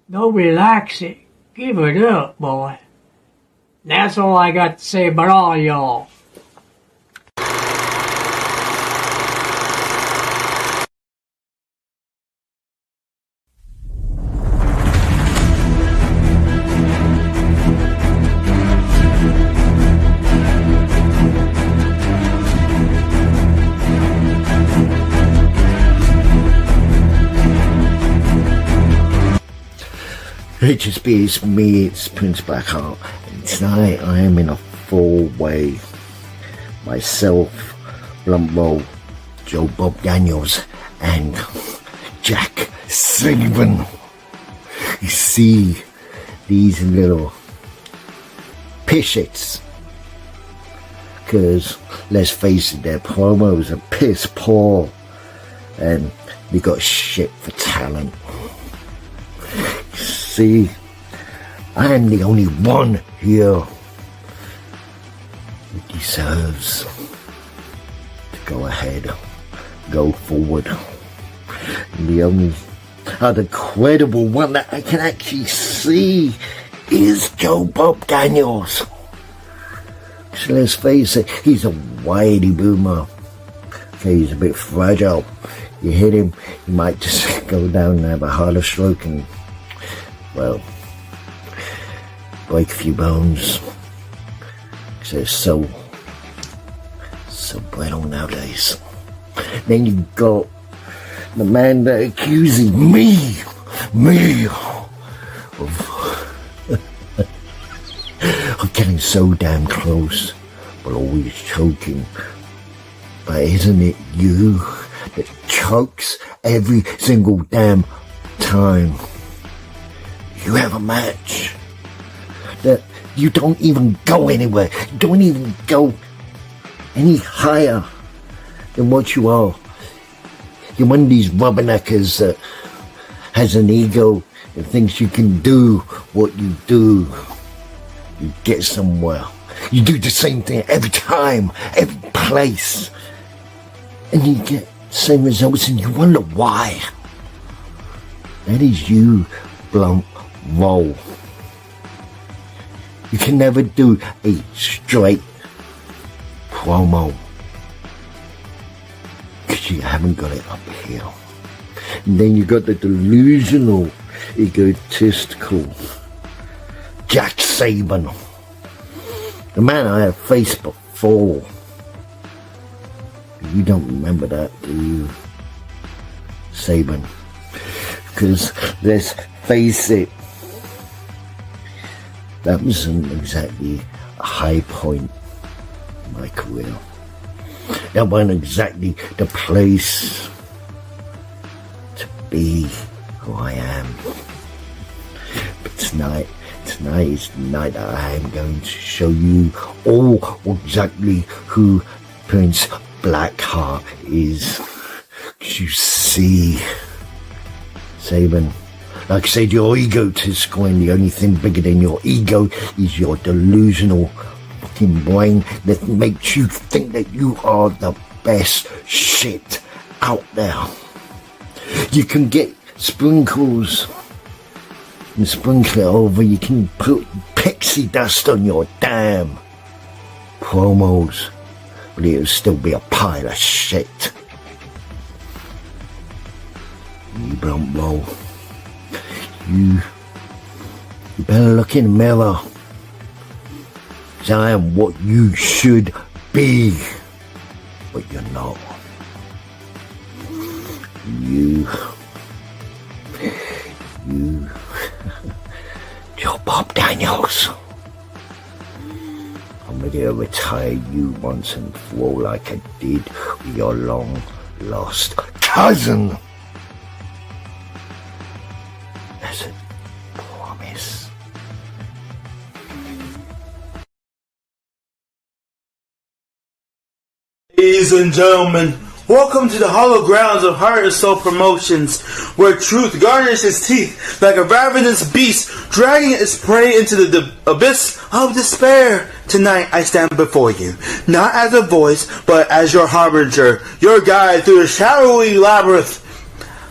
nobody likes it. Give it up, boy. That's all I got to say about all y'all. Hsp, it's me, it's Prince Blackheart, and tonight I am in a four-way. Myself, Blunt Rowe, Joe Bob Daniels, and Jack Saban. You see, these little pishits, because let's face it, their promos are piss poor, and they got shit for talent. See, I am the only one here who deserves to go ahead, go forward. And the only other credible one that I can actually see is Joe Bob Daniels. So let's face it, he's a whitey boomer. Okay, he's a bit fragile. You hit him, he might just go down and have a heart stroke and, well, break a few bones. Because they're so brittle nowadays. Then you got the man that accuses me of getting so damn close, but always choking. But isn't it you that chokes every single damn time you have a match? That you don't even go anywhere. You don't even go any higher than what you are. You're one of these rubberneckers that has an ego and thinks you can do what you do. You get somewhere. You do the same thing every time, every place. And you get the same results and you wonder why. That is you, blunt roll. You can never do a straight promo because you haven't got it up here. And then you got the delusional, egotistical Jack Saban, the man I have faced before. You don't remember that, do you, Saban? Because let's face it, that wasn't exactly a high point in my career. That wasn't exactly the place to be who I am. But tonight is the night that I am going to show you all exactly who Prince Blackheart is. Because you see, Saban, like I said, your egotistical, and the only thing bigger than your ego is your delusional fucking brain that makes you think that you are the best shit out there. You can get sprinkles and sprinkle it over. You can put pixie dust on your damn promos, but it'll still be a pile of shit. You don't roll. You better look in the mirror, because I am what you should be, but you're not. You Joe Bob Daniels, I'm ready to retire you once and for all like I did with your long lost cousin. As a promise. Ladies and gentlemen, welcome to the hollow grounds of Heart and Soul Promotions, where truth garnishes its teeth like a ravenous beast, dragging its prey into the abyss of despair. Tonight I stand before you, not as a voice, but as your harbinger, your guide through the shadowy labyrinth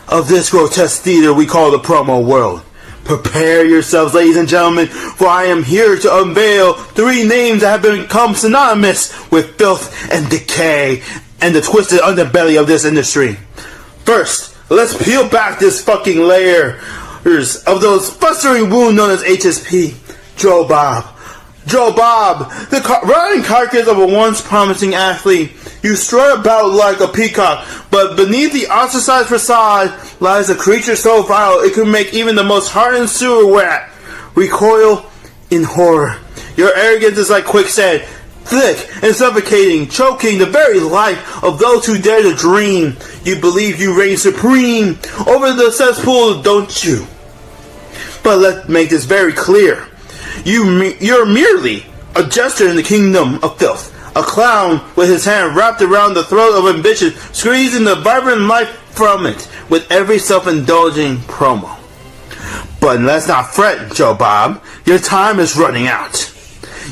of this grotesque theater we call the promo world. Prepare yourselves, ladies and gentlemen, for I am here to unveil 3 names that have become synonymous with filth and decay and the twisted underbelly of this industry. First, let's peel back this fucking layers of those festering wound known as HSP. Joe Bob. Joe Bob, the rotting carcass of a once promising athlete. You strut about like a peacock, but beneath the ostracized facade lies a creature so vile it could make even the most hardened sewer rat recoil in horror. Your arrogance is like quicksand, thick and suffocating, choking the very life of those who dare to dream. You believe you reign supreme over the cesspool, don't you? But let's make this very clear. You're merely a jester in the kingdom of filth. A clown with his hand wrapped around the throat of ambition, squeezing the vibrant life from it with every self-indulging promo. But let's not fret, Joe Bob. Your time is running out.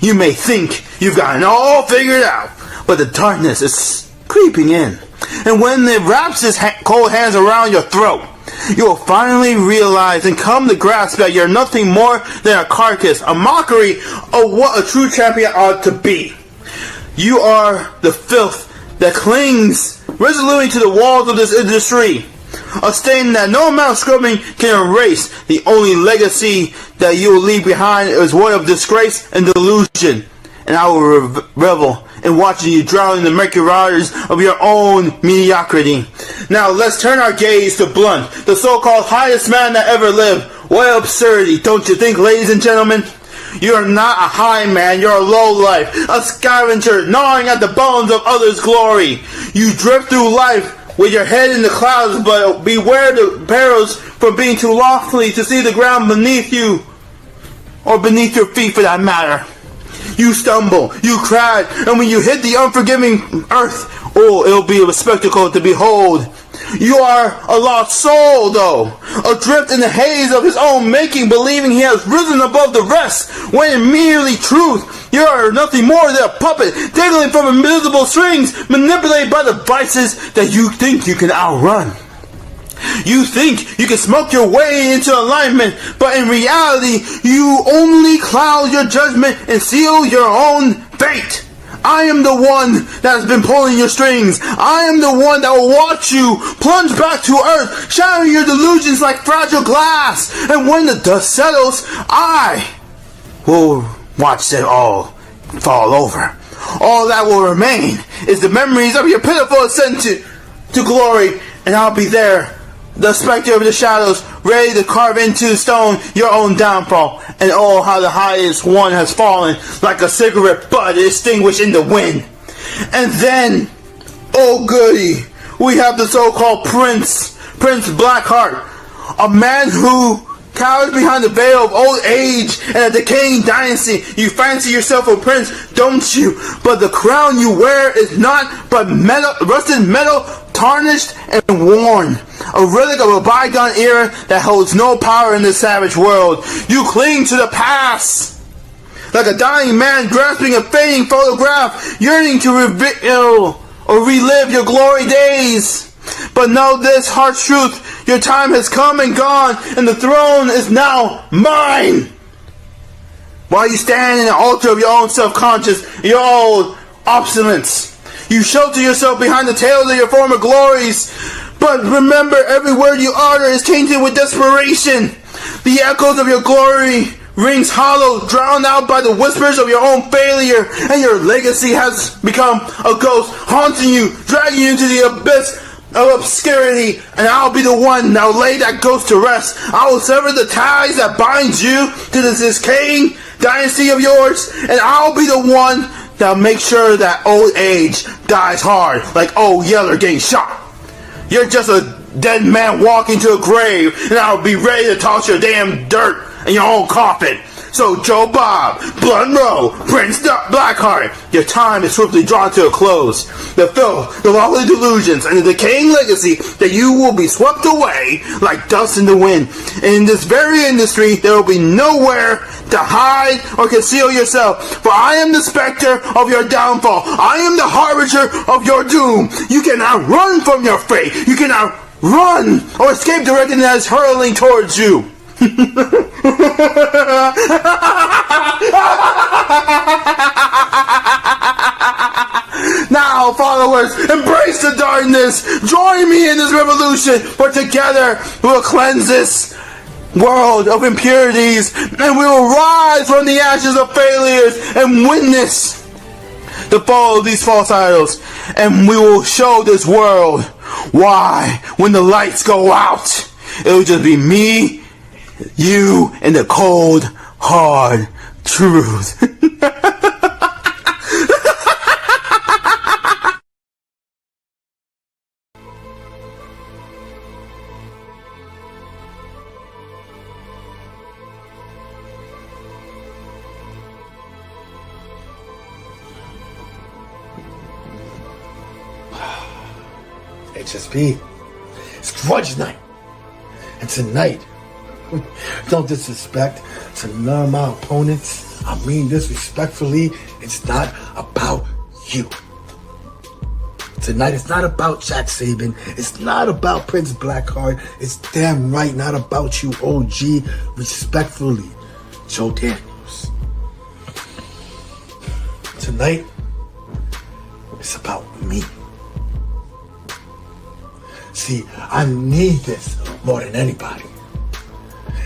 You may think you've got it all figured out, but the darkness is creeping in. And when it wraps its cold hands around your throat, you will finally realize and come to grasp that you're nothing more than a carcass, a mockery of what a true champion ought to be. You are the filth that clings resolutely to the walls of this industry, a stain that no amount of scrubbing can erase. The only legacy that you will leave behind is one of disgrace and delusion, and I will revel in watching you drown in the murky waters of your own mediocrity. Now let's turn our gaze to Blunt, the so-called highest man that ever lived. What absurdity, don't you think, ladies and gentlemen? You are not a high man, you're a low life, a scavenger gnawing at the bones of others' glory. You drift through life with your head in the clouds, but beware the perils from being too lofty to see the ground beneath you, or beneath your feet for that matter. You stumble, you cry, and when you hit the unforgiving earth, oh, it'll be a spectacle to behold. You are a lost soul, though, adrift in the haze of his own making, believing he has risen above the rest, when in merely truth, you are nothing more than a puppet, dangling from invisible strings, manipulated by the vices that you think you can outrun. You think you can smoke your way into alignment, but in reality, you only cloud your judgment and seal your own fate. I am the one that has been pulling your strings. I am the one that will watch you plunge back to earth, shattering your delusions like fragile glass. And when the dust settles, I will watch it all fall over. All that will remain is the memories of your pitiful ascent to glory, and I'll be there, the specter of the shadows, ready to carve into stone your own downfall. And oh, how the highest one has fallen, like a cigarette butt extinguished in the wind. And then, oh goody, we have the so-called Prince Blackheart, a man who cowers behind the veil of old age and a decaying dynasty. You fancy yourself a prince, don't you? But the crown you wear is not but metal, rusted metal, tarnished and worn, a relic of a bygone era that holds no power in this savage world. You cling to the past like a dying man grasping a fading photograph, yearning to reveal or relive your glory days. But know this harsh truth, your time has come and gone, and the throne is now mine. While you stand in the altar of your own self-conscious, your old obstinance, you shelter yourself behind the tales of your former glories. But remember, every word you utter is tainted with desperation. The echoes of your glory rings hollow, drowned out by the whispers of your own failure, and your legacy has become a ghost, haunting you, dragging you into the abyss of obscurity, and I'll be the one that will lay that ghost to rest. I will sever the ties that bind you to this decaying dynasty of yours, and I'll be the one that'll make sure that old age dies hard, like old Yeller getting shot. You're just a dead man walking to a grave, and I'll be ready to toss your damn dirt in your own coffin. So Joe Bob, Blunt Row, Prince Blackheart, your time is swiftly drawn to a close. The filth, the lawless delusions, and the decaying legacy that you will be swept away like dust in the wind. And in this very industry, there will be nowhere to hide or conceal yourself. For I am the specter of your downfall. I am the harbinger of your doom. You cannot run from your fate. You cannot run or escape the reckoning that is hurling towards you. Now, followers, embrace the darkness. Join me in this revolution, for together we will cleanse this world of impurities, and we will rise from the ashes of failures and witness the fall of these false idols. And we will show this world why, when the lights go out, it will just be me, you, and the cold, hard truth. Hsp, it's Grudge Night. And tonight, don't disrespect to none of my opponents. I mean this respectfully. It's not about you. Tonight, it's not about Jack Saban. It's not about Prince Blackheart. It's damn right not about you, OG. Respectfully, Joe Daniels. Tonight, it's about me. See, I need this more than anybody.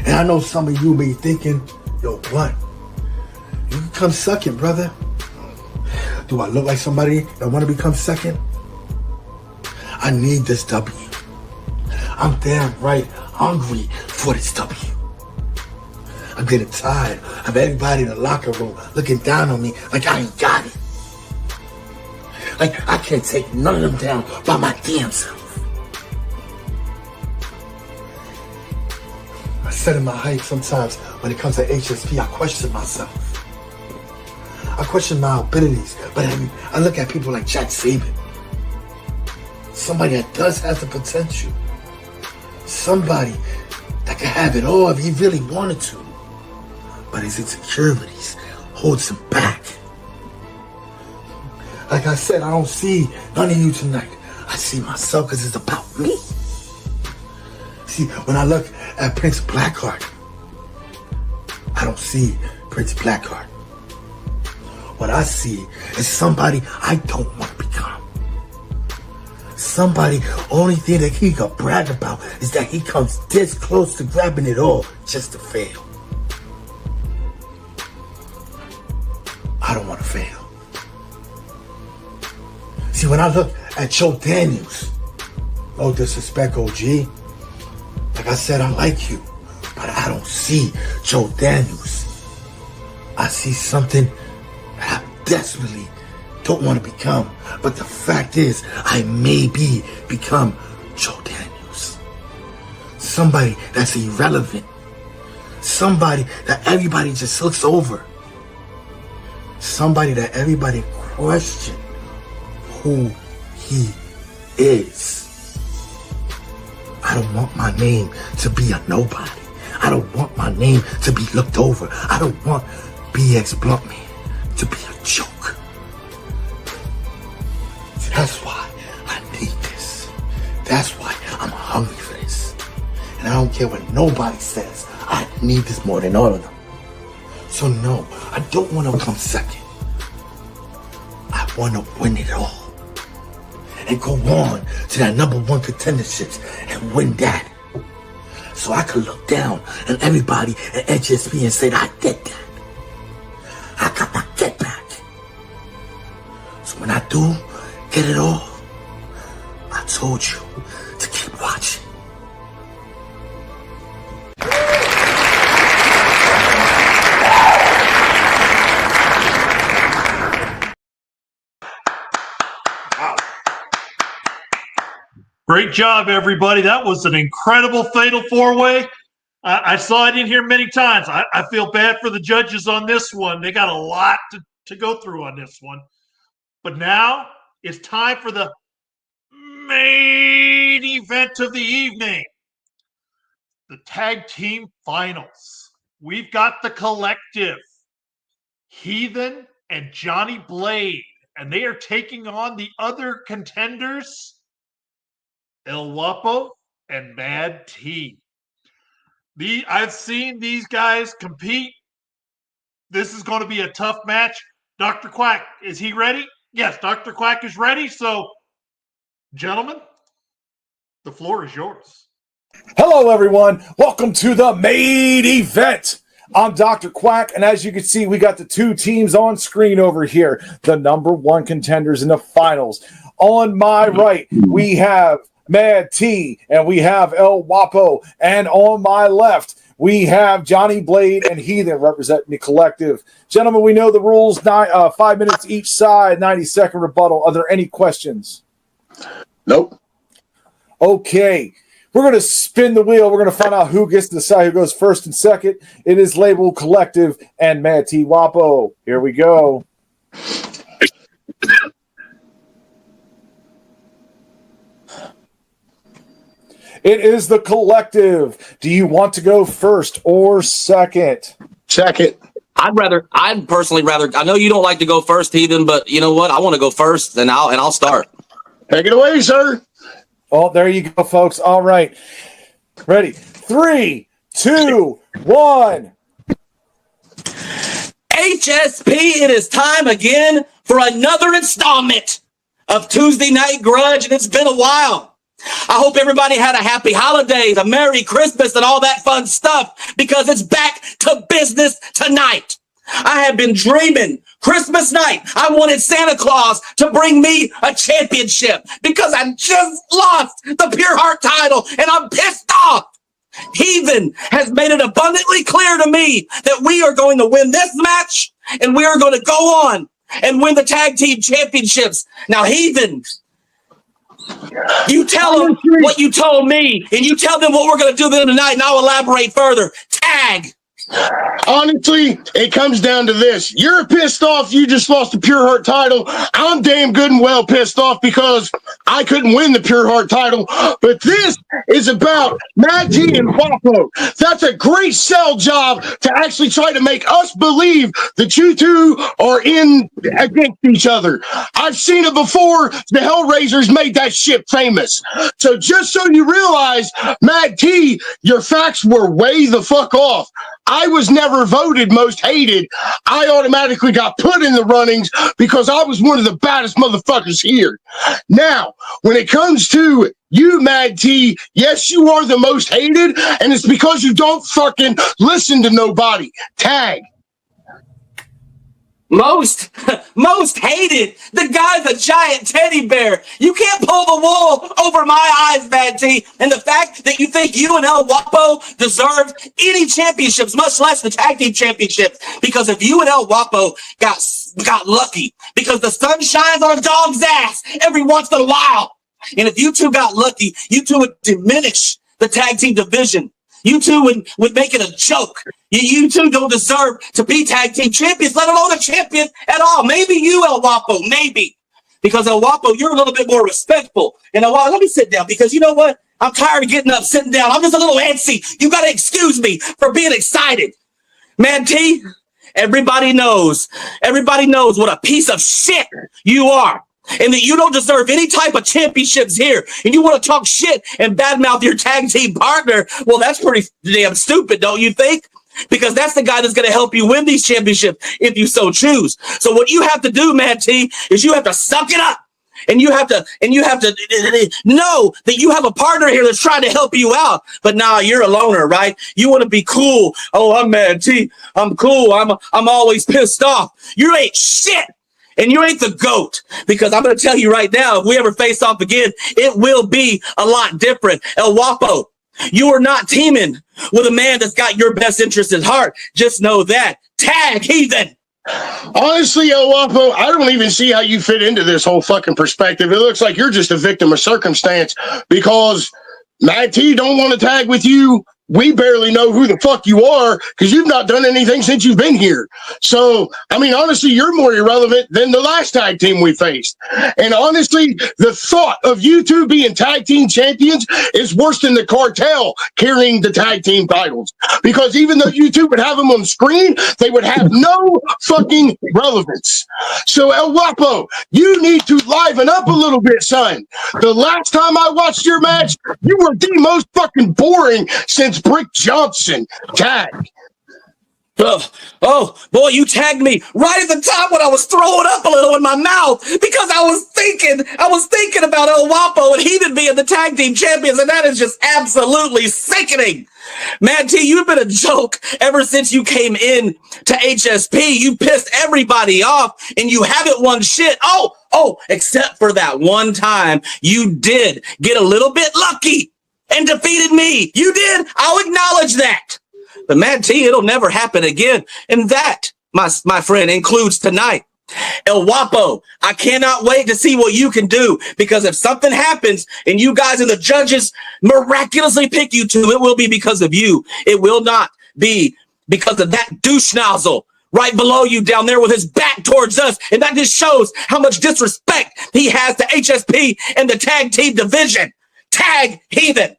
And I know some of you may be thinking, yo, what? You can come second, brother. Do I look like somebody that want to become second? I need this W. I'm damn right hungry for this W. I'm getting tired of everybody in the locker room looking down on me like I ain't got it. Like I can't take none of them down by my damn self. I said in my hype sometimes when it comes to HSP, I question myself. I question my abilities, but I look at people like Jack Saban. Somebody that does have the potential. Somebody that can have it all if he really wanted to. But his insecurities holds him back. Like I said, I don't see none of you tonight. I see myself because it's about me. See, when I look at Prince Blackheart, I don't see Prince Blackheart. What I see is somebody I don't want to become. Somebody, only thing that he can brag about is that he comes this close to grabbing it all just to fail. I don't want to fail. See, when I look at Joe Daniels, no disrespect, OG, like I said, I like you, but I don't see Joe Daniels. I see something I desperately don't want to become. But the fact is, I maybe become Joe Daniels. Somebody that's irrelevant. Somebody that everybody just looks over. Somebody that everybody questions who he is. I don't want my name to be a nobody. I don't want my name to be looked over. I don't want BX Bluntman to be a joke. See, that's why I need this. That's why I'm hungry for this. And I don't care what nobody says. I need this more than all of them. So no, I don't want to come second. I want to win it all. And go on to that #1 contenderships and win that. So I could look down on everybody at HSP and say, I did that. I got my get back. So when I do get it all, I told you to keep watching. Great job, everybody. That was an incredible Fatal 4-Way. I saw it in here many times. I feel bad for the judges on this one. They got a lot to go through on this one. But now it's time for the main event of the evening, the tag team finals. We've got the Collective, Heathen and Johnny Blade, and they are taking on the other contenders, El Guapo and Mad T. I've seen these guys compete. This is going to be a tough match. Dr. Quack, is he ready? Yes, Dr. Quack is ready. So, gentlemen, the floor is yours. Hello, everyone. Welcome to the main event. I'm Dr. Quack, and as you can see, we got the two teams on screen over here, the #1 contenders in the finals. On my right, we have Mad T, and we have El Guapo, and on my left, we have Johnny Blade and Heathen representing the Collective. Gentlemen, we know the rules, 5 minutes each side, 90-second rebuttal. Are there any questions? Nope. Okay. We're going to spin the wheel. We're going to find out who gets to decide who goes first and second. It is labeled Collective and Mad T Guapo. Here we go. It is the Collective. Do you want to go first or second? Second. I'd personally rather. I know you don't like to go first, Heathen, but you know what? I want to go first, and I'll start. Take it away, sir. Oh, there you go, folks. All right. Ready? 3, 2, 1. HSP, it is time again for another installment of Tuesday Night Grudge, and it's been a while. I hope everybody had a happy holidays, a Merry Christmas, and all that fun stuff, because it's back to business tonight. I have been dreaming Christmas night. I wanted Santa Claus to bring me a championship because I just lost the Pure Heart title, and I'm pissed off. Heathen has made it abundantly clear to me that we are going to win this match, and we are going to go on and win the tag team championships. Now, Heathen, you tell them what you told me, and you tell them what we're going to do to them tonight, and I'll elaborate further. Tag. Honestly, it comes down to this. You're pissed off you just lost the Pure Heart title. I'm damn good and well pissed off because I couldn't win the Pure Heart title. But this is about Mad T and Wapo. That's a great sell job to actually try to make us believe that you two are in against each other. I've seen it before. The Hellraisers made that shit famous. So just so you realize, Mad T, your facts were way the fuck off. I was never voted most hated. I automatically got put in the runnings because I was one of the baddest motherfuckers here. Now, when it comes to you, Mad T, yes, you are the most hated, and it's because you don't fucking listen to nobody. Tag. Most hated. The guy's a giant teddy bear. You can't pull the wool over my eyes, Mad T. And the fact that you think you and El Wapo deserve any championships, much less the tag team championships, because if you and El Wapo got lucky, because the sun shines on a dog's ass every once in a while, and if you two got lucky, you two would diminish the tag team division. You two would make it a joke. You two don't deserve to be tag team champions, let alone a champion at all. Maybe you, El Wapo, maybe. Because El Wapo, you're a little bit more respectful. And El Wapo, let me sit down, because you know what? I'm tired of getting up, sitting down. I'm just a little antsy. You got to excuse me for being excited. Man, T, everybody knows what a piece of shit you are. And that you don't deserve any type of championships here. And you want to talk shit and badmouth your tag team partner. Well, that's pretty damn stupid, don't you think? Because that's the guy that's going to help you win these championships if you so choose. So what you have to do, Mad T, is you have to suck it up. And you have to know that you have a partner here that's trying to help you out. But nah, you're a loner, right? You want to be cool. Oh, I'm Mad T. I'm cool. I'm always pissed off. You ain't shit. And you ain't the GOAT, because I'm going to tell you right now, if we ever face off again, it will be a lot different. El Wapo, you are not teaming with a man that's got your best interest at heart. Just know that. Tag, Heathen. Honestly, El Wapo, I don't even see how you fit into this whole fucking perspective. It looks like you're just a victim of circumstance because Mad T don't want to tag with you. We barely know who the fuck you are because you've not done anything since you've been here. So, I mean, honestly, you're more irrelevant than the last tag team we faced. And honestly, the thought of you two being tag team champions is worse than the cartel carrying the tag team titles. Because even though you two would have them on screen, they would have no fucking relevance. So, El Wapo, you need to liven up a little bit, son. The last time I watched your match, you were the most fucking boring since Brick Johnson. Tag. Oh, boy, you tagged me right at the top when I was throwing up a little in my mouth because I was thinking about El Wapo and Heathen being the tag team champions, and that is just absolutely sickening. Mad T, you've been a joke ever since you came in to HSP. You pissed everybody off, and you haven't won shit. Oh, except for that one time you did get a little bit lucky and defeated me. You did. I'll acknowledge that. But Mad T, it'll never happen again. And that, my friend, includes tonight. El Wapo, I cannot wait to see what you can do, because if something happens and you guys and the judges miraculously pick you two, it will be because of you. It will not be because of that douche nozzle right below you down there with his back towards us. And that just shows how much disrespect he has to HSP and the tag team division. Tag, Heathen.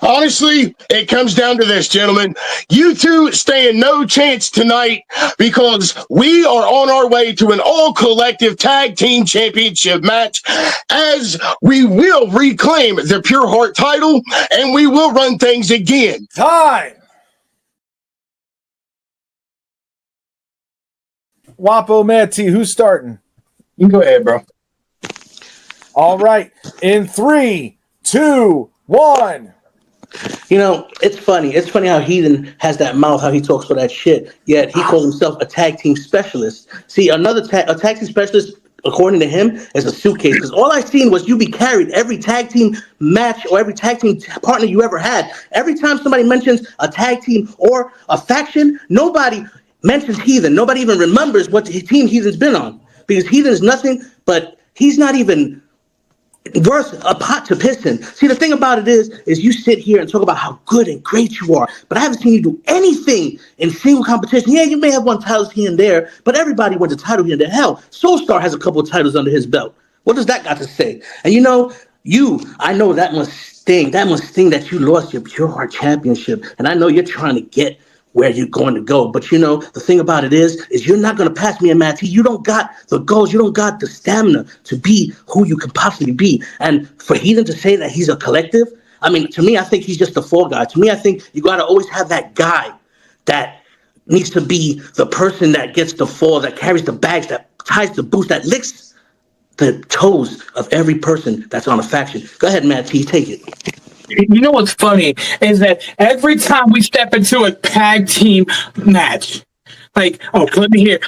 Honestly, it comes down to this, gentlemen. You two stand no chance tonight because we are on our way to an all-collective tag team championship match as we will reclaim the Pure Heart title and we will run things again. Time! Wapo, Mad T, who's starting? You can go ahead, bro. All right. In 3, 2, 1. You know, it's funny. It's funny how Heathen has that mouth, how he talks all that shit, yet he calls himself a tag team specialist. See, a tag team specialist, according to him, is a suitcase. Because all I seen was you be carried every tag team match or every tag team partner you ever had. Every time somebody mentions a tag team or a faction, nobody mentions Heathen. Nobody even remembers what team Heathen's been on. Because Heathen is nothing, but he's not even worth a pot to piss in. See, the thing about it is you sit here and talk about how good and great you are, but I haven't seen you do anything in single competition. Yeah, you may have won titles here and there, but everybody wins a title here and there. Hell, Soulstar has a couple of titles under his belt. What does that got to say? And you know, I know that must sting. That must sting that you lost your Pure Heart Championship. And I know you're trying to get where you're going to go. But you know, the thing about it is you're not going to pass me and Matt T. You don't got the goals. You don't got the stamina to be who you can possibly be. And for Heathen to say that he's a collective, I mean, to me, I think he's just a fall guy. To me, I think you got to always have that guy that needs to be the person that gets the fall, that carries the bags, that ties the boots, that licks the toes of every person that's on a faction. Go ahead, Matt T. Take it. You know what's funny is that every time we step into a tag team match, like, oh, let me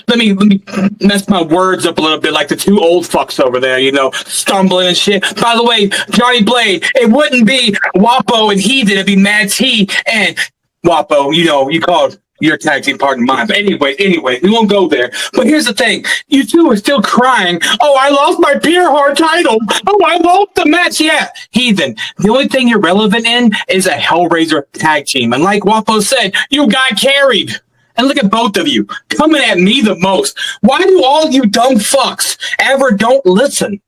mess my words up a little bit, like the two old fucks over there, you know, stumbling and shit. By the way, Johnny Blade, it wouldn't be Wapo and Heathen, it'd be Mad T and Wapo. You know, you called your tag team partner mine. But anyway, we won't go there. But here's the thing. You two are still crying. Oh, I lost my Pure Heart title. Oh, I lost the match. Yeah. Heathen, the only thing you're relevant in is a Hellraiser tag team. And like Wapo said, you got carried. And look at both of you coming at me the most. Why do all you dumb fucks ever don't listen?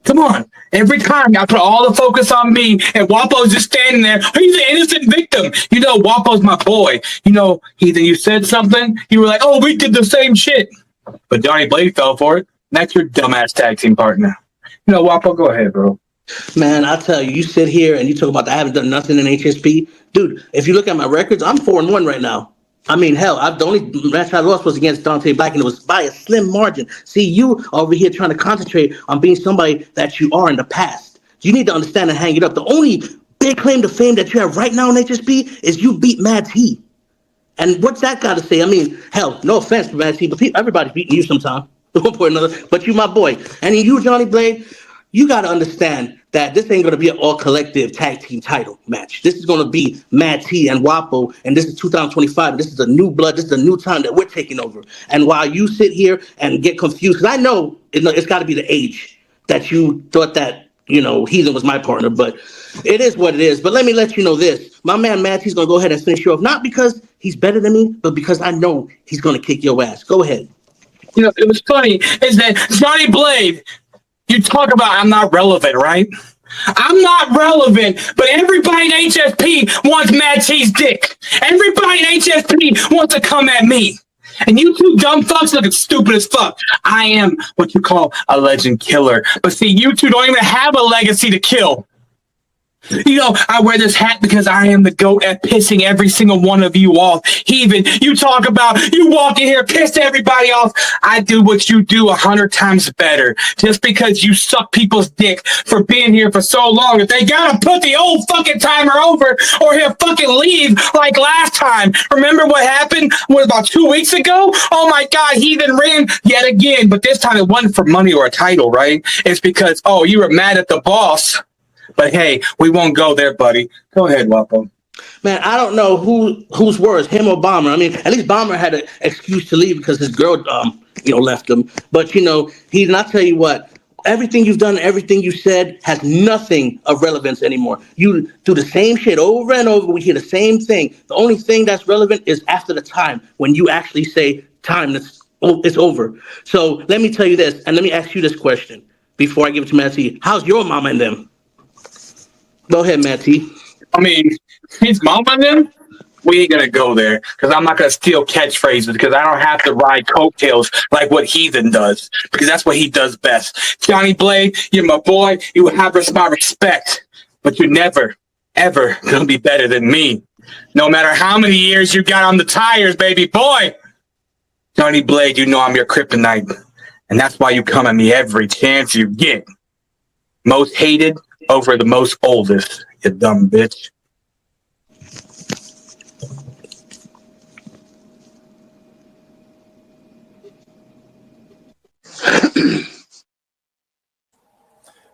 Come on. Every time I put all the focus on me and Wapo's just standing there. He's an innocent victim. You know, Wapo's my boy. You know, Heathen, you said something. You were like, oh, we did the same shit. But Johnny Blade fell for it. That's your dumbass tag team partner. You know, Wapo, go ahead, bro. Man, I'll tell you, you sit here and you talk about I haven't done nothing in HSP. Dude, if you look at my records, I'm 4-1 right now. I mean, hell, the only match I lost was against Dante Black, and it was by a slim margin. See, you over here trying to concentrate on being somebody that you are in the past. You need to understand and hang it up. The only big claim to fame that you have right now in HSP is you beat Mad T. And what's that got to say? I mean, hell, no offense to Mad T, but everybody's beating you sometime, at one point or another. But you my boy. And you, Johnny Blade, you got to understand that this ain't going to be an all-collective tag team title match. This is going to be Mad T and Wapo, and this is 2025. This is a new blood. This is a new time that we're taking over. And while you sit here and get confused, because I know it's got to be the age that you thought that, you know, Heathen was my partner, but it is what it is. But let me let you know this. My man Mad T's going to go ahead and finish you off, not because he's better than me, but because I know he's going to kick your ass. Go ahead. You know, it was funny is that Johnny Blade, you talk about I'm not relevant, right? I'm not relevant, but everybody in HSP wants Mad T's dick. Everybody in HSP wants to come at me. And you two dumb fucks looking stupid as fuck. I am what you call a legend killer. But see, you two don't even have a legacy to kill. You know, I wear this hat because I am the GOAT at pissing every single one of you off. Heathen, you talk about you walk in here, piss everybody off. I do what you do 100 times better. Just because you suck people's dick for being here for so long, if they gotta put the old fucking timer over or he'll fucking leave like last time. Remember what happened? What, about 2 weeks ago? Oh my God, Heathen ran yet again. But this time it wasn't for money or a title, right? It's because, oh, you were mad at the boss. But hey, we won't go there, buddy. Go ahead, Wapo. Man, I don't know who's worse, him or Bomber. I mean, at least Bomber had an excuse to leave because his girl, left him. But I'll tell you what. Everything you've done, everything you said has nothing of relevance anymore. You do the same shit over and over. We hear the same thing. The only thing that's relevant is after the time when you actually say time. It's over. So let me tell you this, and let me ask you this question before I give it to Matthew. How's your mama and them? Go ahead, Matt T. I mean, he's mumbling them. We ain't gonna go there because I'm not gonna steal catchphrases because I don't have to ride coattails like what Heathen does because that's what he does best. Johnny Blade, you're my boy. You have my respect, but you're never, ever gonna be better than me. No matter how many years you got on the tires, baby boy. Johnny Blade, you know I'm your kryptonite, and that's why you come at me every chance you get. Most hated over the most oldest, you dumb bitch.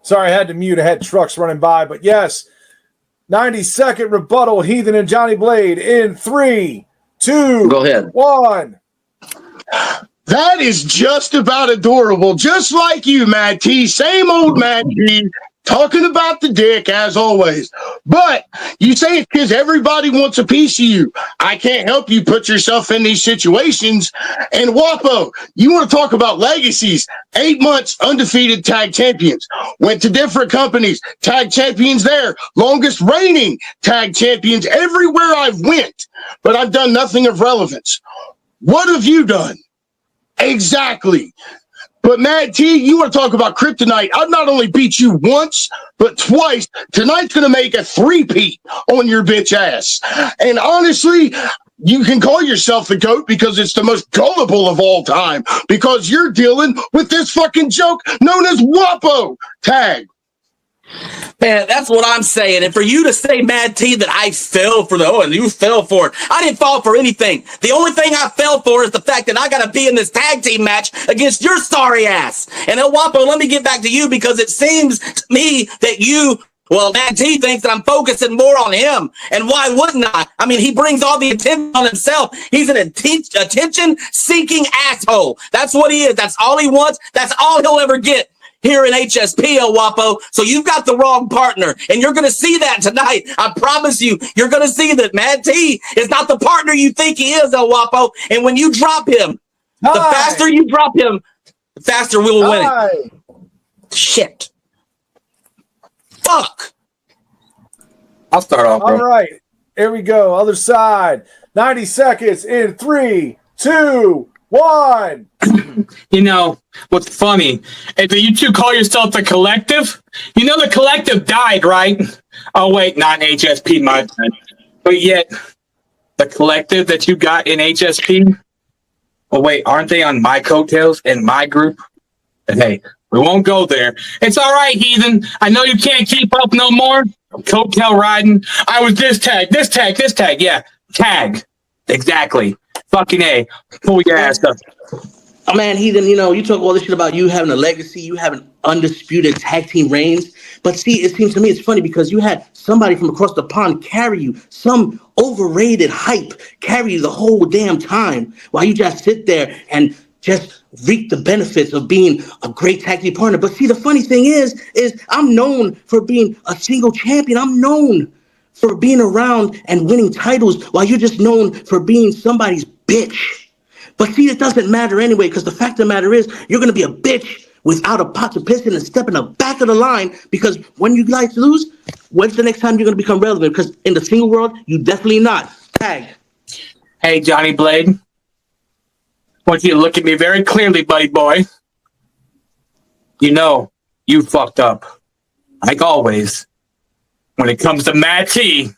Sorry, I had to mute. I had trucks running by. But yes, 90-second rebuttal, Heathen and Johnny Blade in 3, 2, Go ahead. 1. That is just about adorable. Just like you, Mad T. Same old Mad T. Talking about the dick as always. But you say it's because everybody wants a piece of you. I can't help you put yourself in these situations. And Wapo, you want to talk about legacies. 8 months undefeated tag champions. Went to different companies. Tag champions there. Longest reigning tag champions everywhere I've went. But I've done nothing of relevance. What have you done? Exactly. But Mad T, you want to talk about kryptonite. I've not only beat you once, but twice. Tonight's going to make a three-peat on your bitch ass. And honestly, you can call yourself the GOAT because it's the most gullible of all time because you're dealing with this fucking joke known as WAPO tag. Man, that's what I'm saying. And for you to say, Mad T, that I fell for and you fell for it. I didn't fall for anything. The only thing I fell for is the fact that I got to be in this tag team match against your sorry ass. And El Wapo, let me get back to you because it seems to me that Mad T thinks that I'm focusing more on him. And why wouldn't I? I mean, he brings all the attention on himself. He's an attention-seeking asshole. That's what he is. That's all he wants. That's all he'll ever get here in HSP, El Wapo. So you've got the wrong partner, and you're going to see that tonight. I promise you, you're going to see that Mad T is not the partner you think he is, El Wapo. And when you drop him, the faster you drop him, the faster we will win it. Shit. Fuck. I'll start off, bro. All right. Here we go. Other side. 90 seconds in 3, 2, 1. You know, what's funny is that you two call yourself the Collective. You know the Collective died, right? Oh, wait, not in HSP, my bad. But yet, the Collective that you got in HSP, oh, wait, aren't they on my coattails in my group? And hey, we won't go there. It's all right, Heathen. I know you can't keep up no more. Coattail riding. I was this tag. Yeah, tag. Exactly. Fucking A. Pull your ass up. Oh, man, Heathen, you talk all this shit about you having a legacy, you having undisputed tag team reigns. But see, it seems to me it's funny because you had somebody from across the pond carry you, some overrated hype carry you the whole damn time while you just sit there and just reap the benefits of being a great tag team partner. But see, the funny thing is I'm known for being a single champion. I'm known for being around and winning titles while you're just known for being somebody's bitch. But see, it doesn't matter anyway, because the fact of the matter is you're going to be a bitch without a pot to piss in and step in the back of the line because when you guys lose, when's the next time you're going to become relevant? Because in the single world, you definitely not. Tag. Hey, Johnny Blade. I want you to look at me very clearly, buddy boy. You know, you fucked up. Like always. When it comes to Matt T.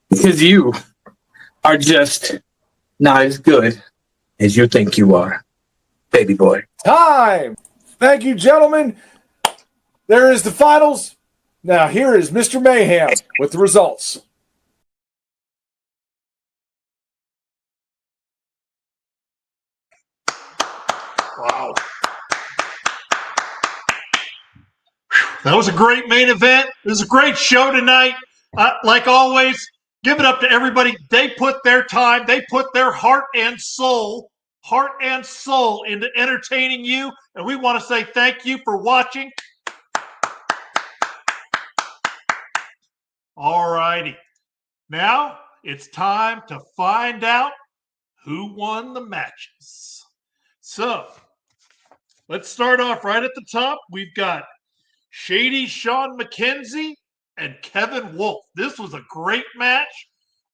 Because you are just not as good as you think you are, baby boy. Time. Thank you, gentlemen. There is the finals. Now here is Mr. Mayhem with the results. Wow. That was a great main event. It was a great show tonight. Like always, give it up to everybody. They put their time, they put their heart and soul into entertaining you. And we want to say thank you for watching. All righty. Now it's time to find out who won the matches. So let's start off right at the top. We've got Shady Sean McKenzie and Kevin Wolf. This was a great match.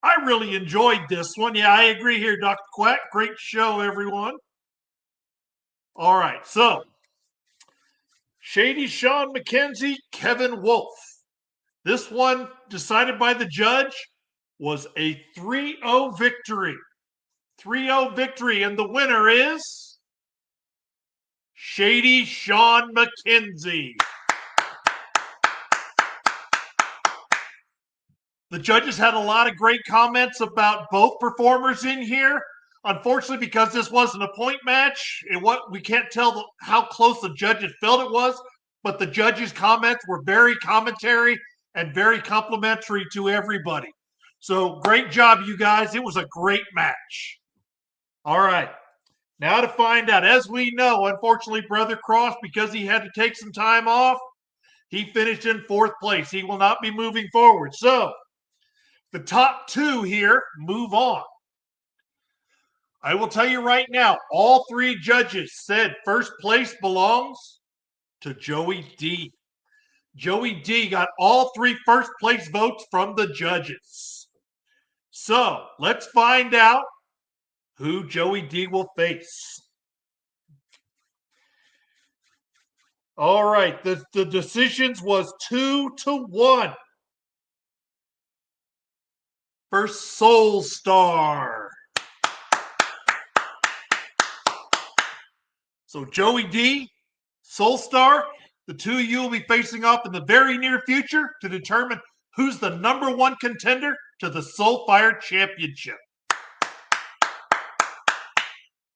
I really enjoyed this one. Yeah, I agree here, Dr. Quack. Great show, everyone. All right, so Shady Sean McKenzie, Kevin Wolf. This one, decided by the judge, was a 3-0 victory. 3-0 victory, and the winner is Shady Sean McKenzie. The judges had a lot of great comments about both performers in here. Unfortunately, because this wasn't a point match, we can't tell how close the judges felt it was, but the judges' comments were very commentary and very complimentary to everybody. So great job, you guys. It was a great match. All right. Now to find out. As we know, unfortunately, Brother Cross, because he had to take some time off, he finished in 4th place. He will not be moving forward. So the top 2 here move on. I will tell you right now, all 3 judges said first place belongs to Joey D. Joey D got all 3 first place votes from the judges. So let's find out who Joey D will face. All right, the decisions was 2-1 for Soul Star. So Joey D, Soul Star, the 2 of you will be facing off in the very near future to determine who's the #1 contender to the Soulfire Championship.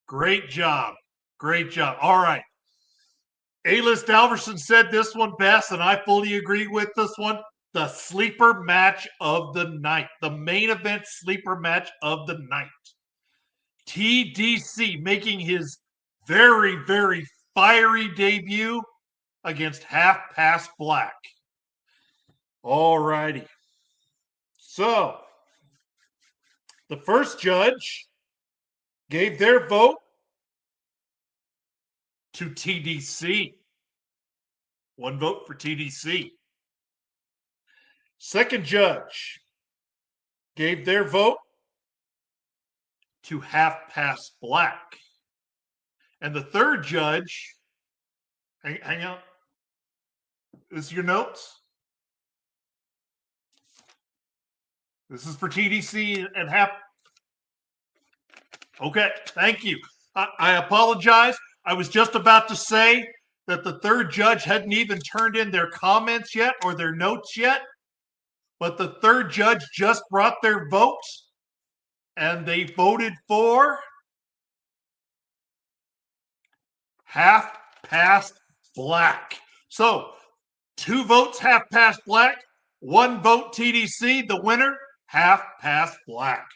Great job. Great job. All right. A-List Alverson said this one best, and I fully agree with this one. The sleeper match of the night. The main event sleeper match of the night. TDC making his very, very fiery debut against Half Past Black. All righty. So, the first judge gave their vote to TDC. 1 vote for TDC. Second judge gave their vote to Half Past Black. And the third judge, hang on. This is your notes? This is for TDC and Half. Okay, thank you. I apologize. I was just about to say that the third judge hadn't even turned in their comments yet or their notes yet, but the third judge just brought their votes, and they voted for Half Past Black. So 2 votes Half Past Black, 1 vote TDC. The winner, Half Past Black.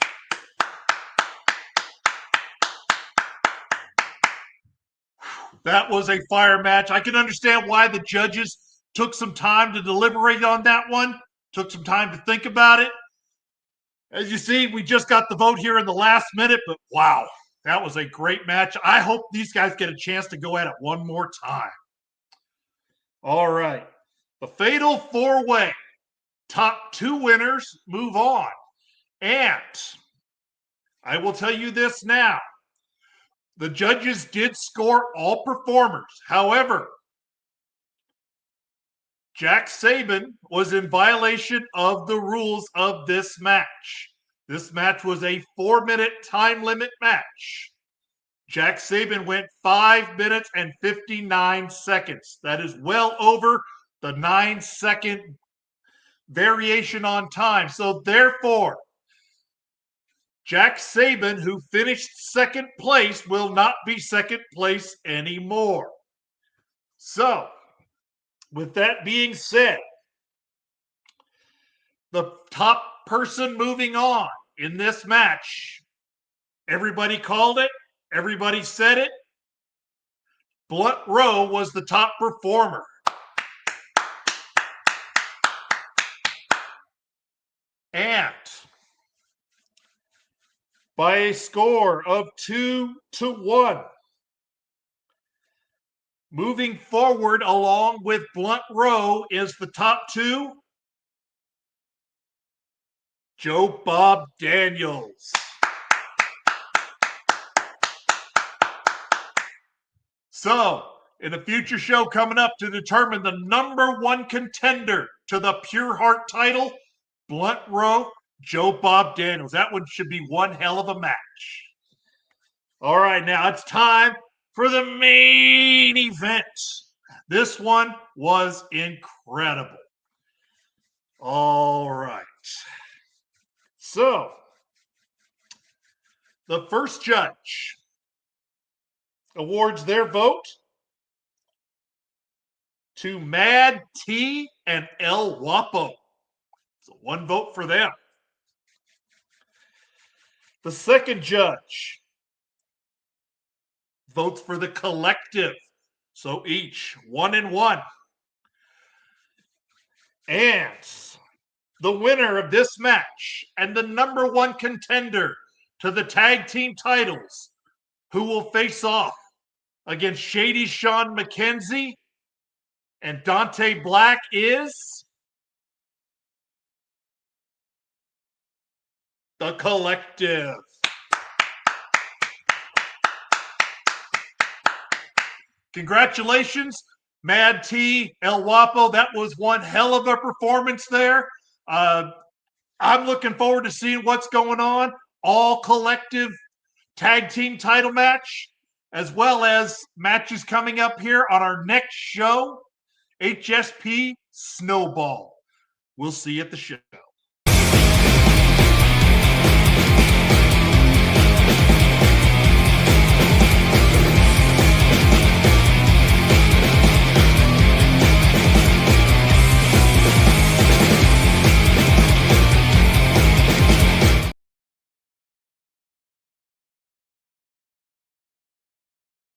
That was a fire match. I can understand why the judges took some time to deliberate on that one, took some time to think about it. As you see, we just got the vote here in the last minute, but wow, that was a great match. I hope these guys get a chance to go at it one more time. All right. The Fatal 4-Way. Top 2 winners move on. And I will tell you this now. The judges did score all performers. However, Jack Saban was in violation of the rules of this match. This match was a 4-minute time limit match. Jack Saban went 5 minutes and 59 seconds. That is well over the 9-second variation on time. So therefore, Jack Saban, who finished 2nd place, will not be 2nd place anymore. So, with that being said, the top person moving on in this match, everybody called it, everybody said it. Blunt Row was the top performer. And by a score of 2-1. Moving forward along with Blunt Row is the top 2, Joe Bob Daniels. So, in a future show coming up to determine the number one contender to the Pure Heart title, Blunt Row, Joe Bob Daniels. That one should be one hell of a match. All right, now it's time for the main event. This one was incredible. All right. So, the first judge awards their vote to Mad T and El Guapo. So one vote for them. The second judge votes for the collective. So each 1 and 1. And the winner of this match and the number one contender to the tag team titles, who will face off against Shady Sean McKenzie and Dante Black, is the collective. Congratulations, Mad T, El Guapo. That was one hell of a performance there. I'm looking forward to seeing what's going on. All collective tag team title match, as well as matches coming up here on our next show, HSP Snowball. We'll see you at the show.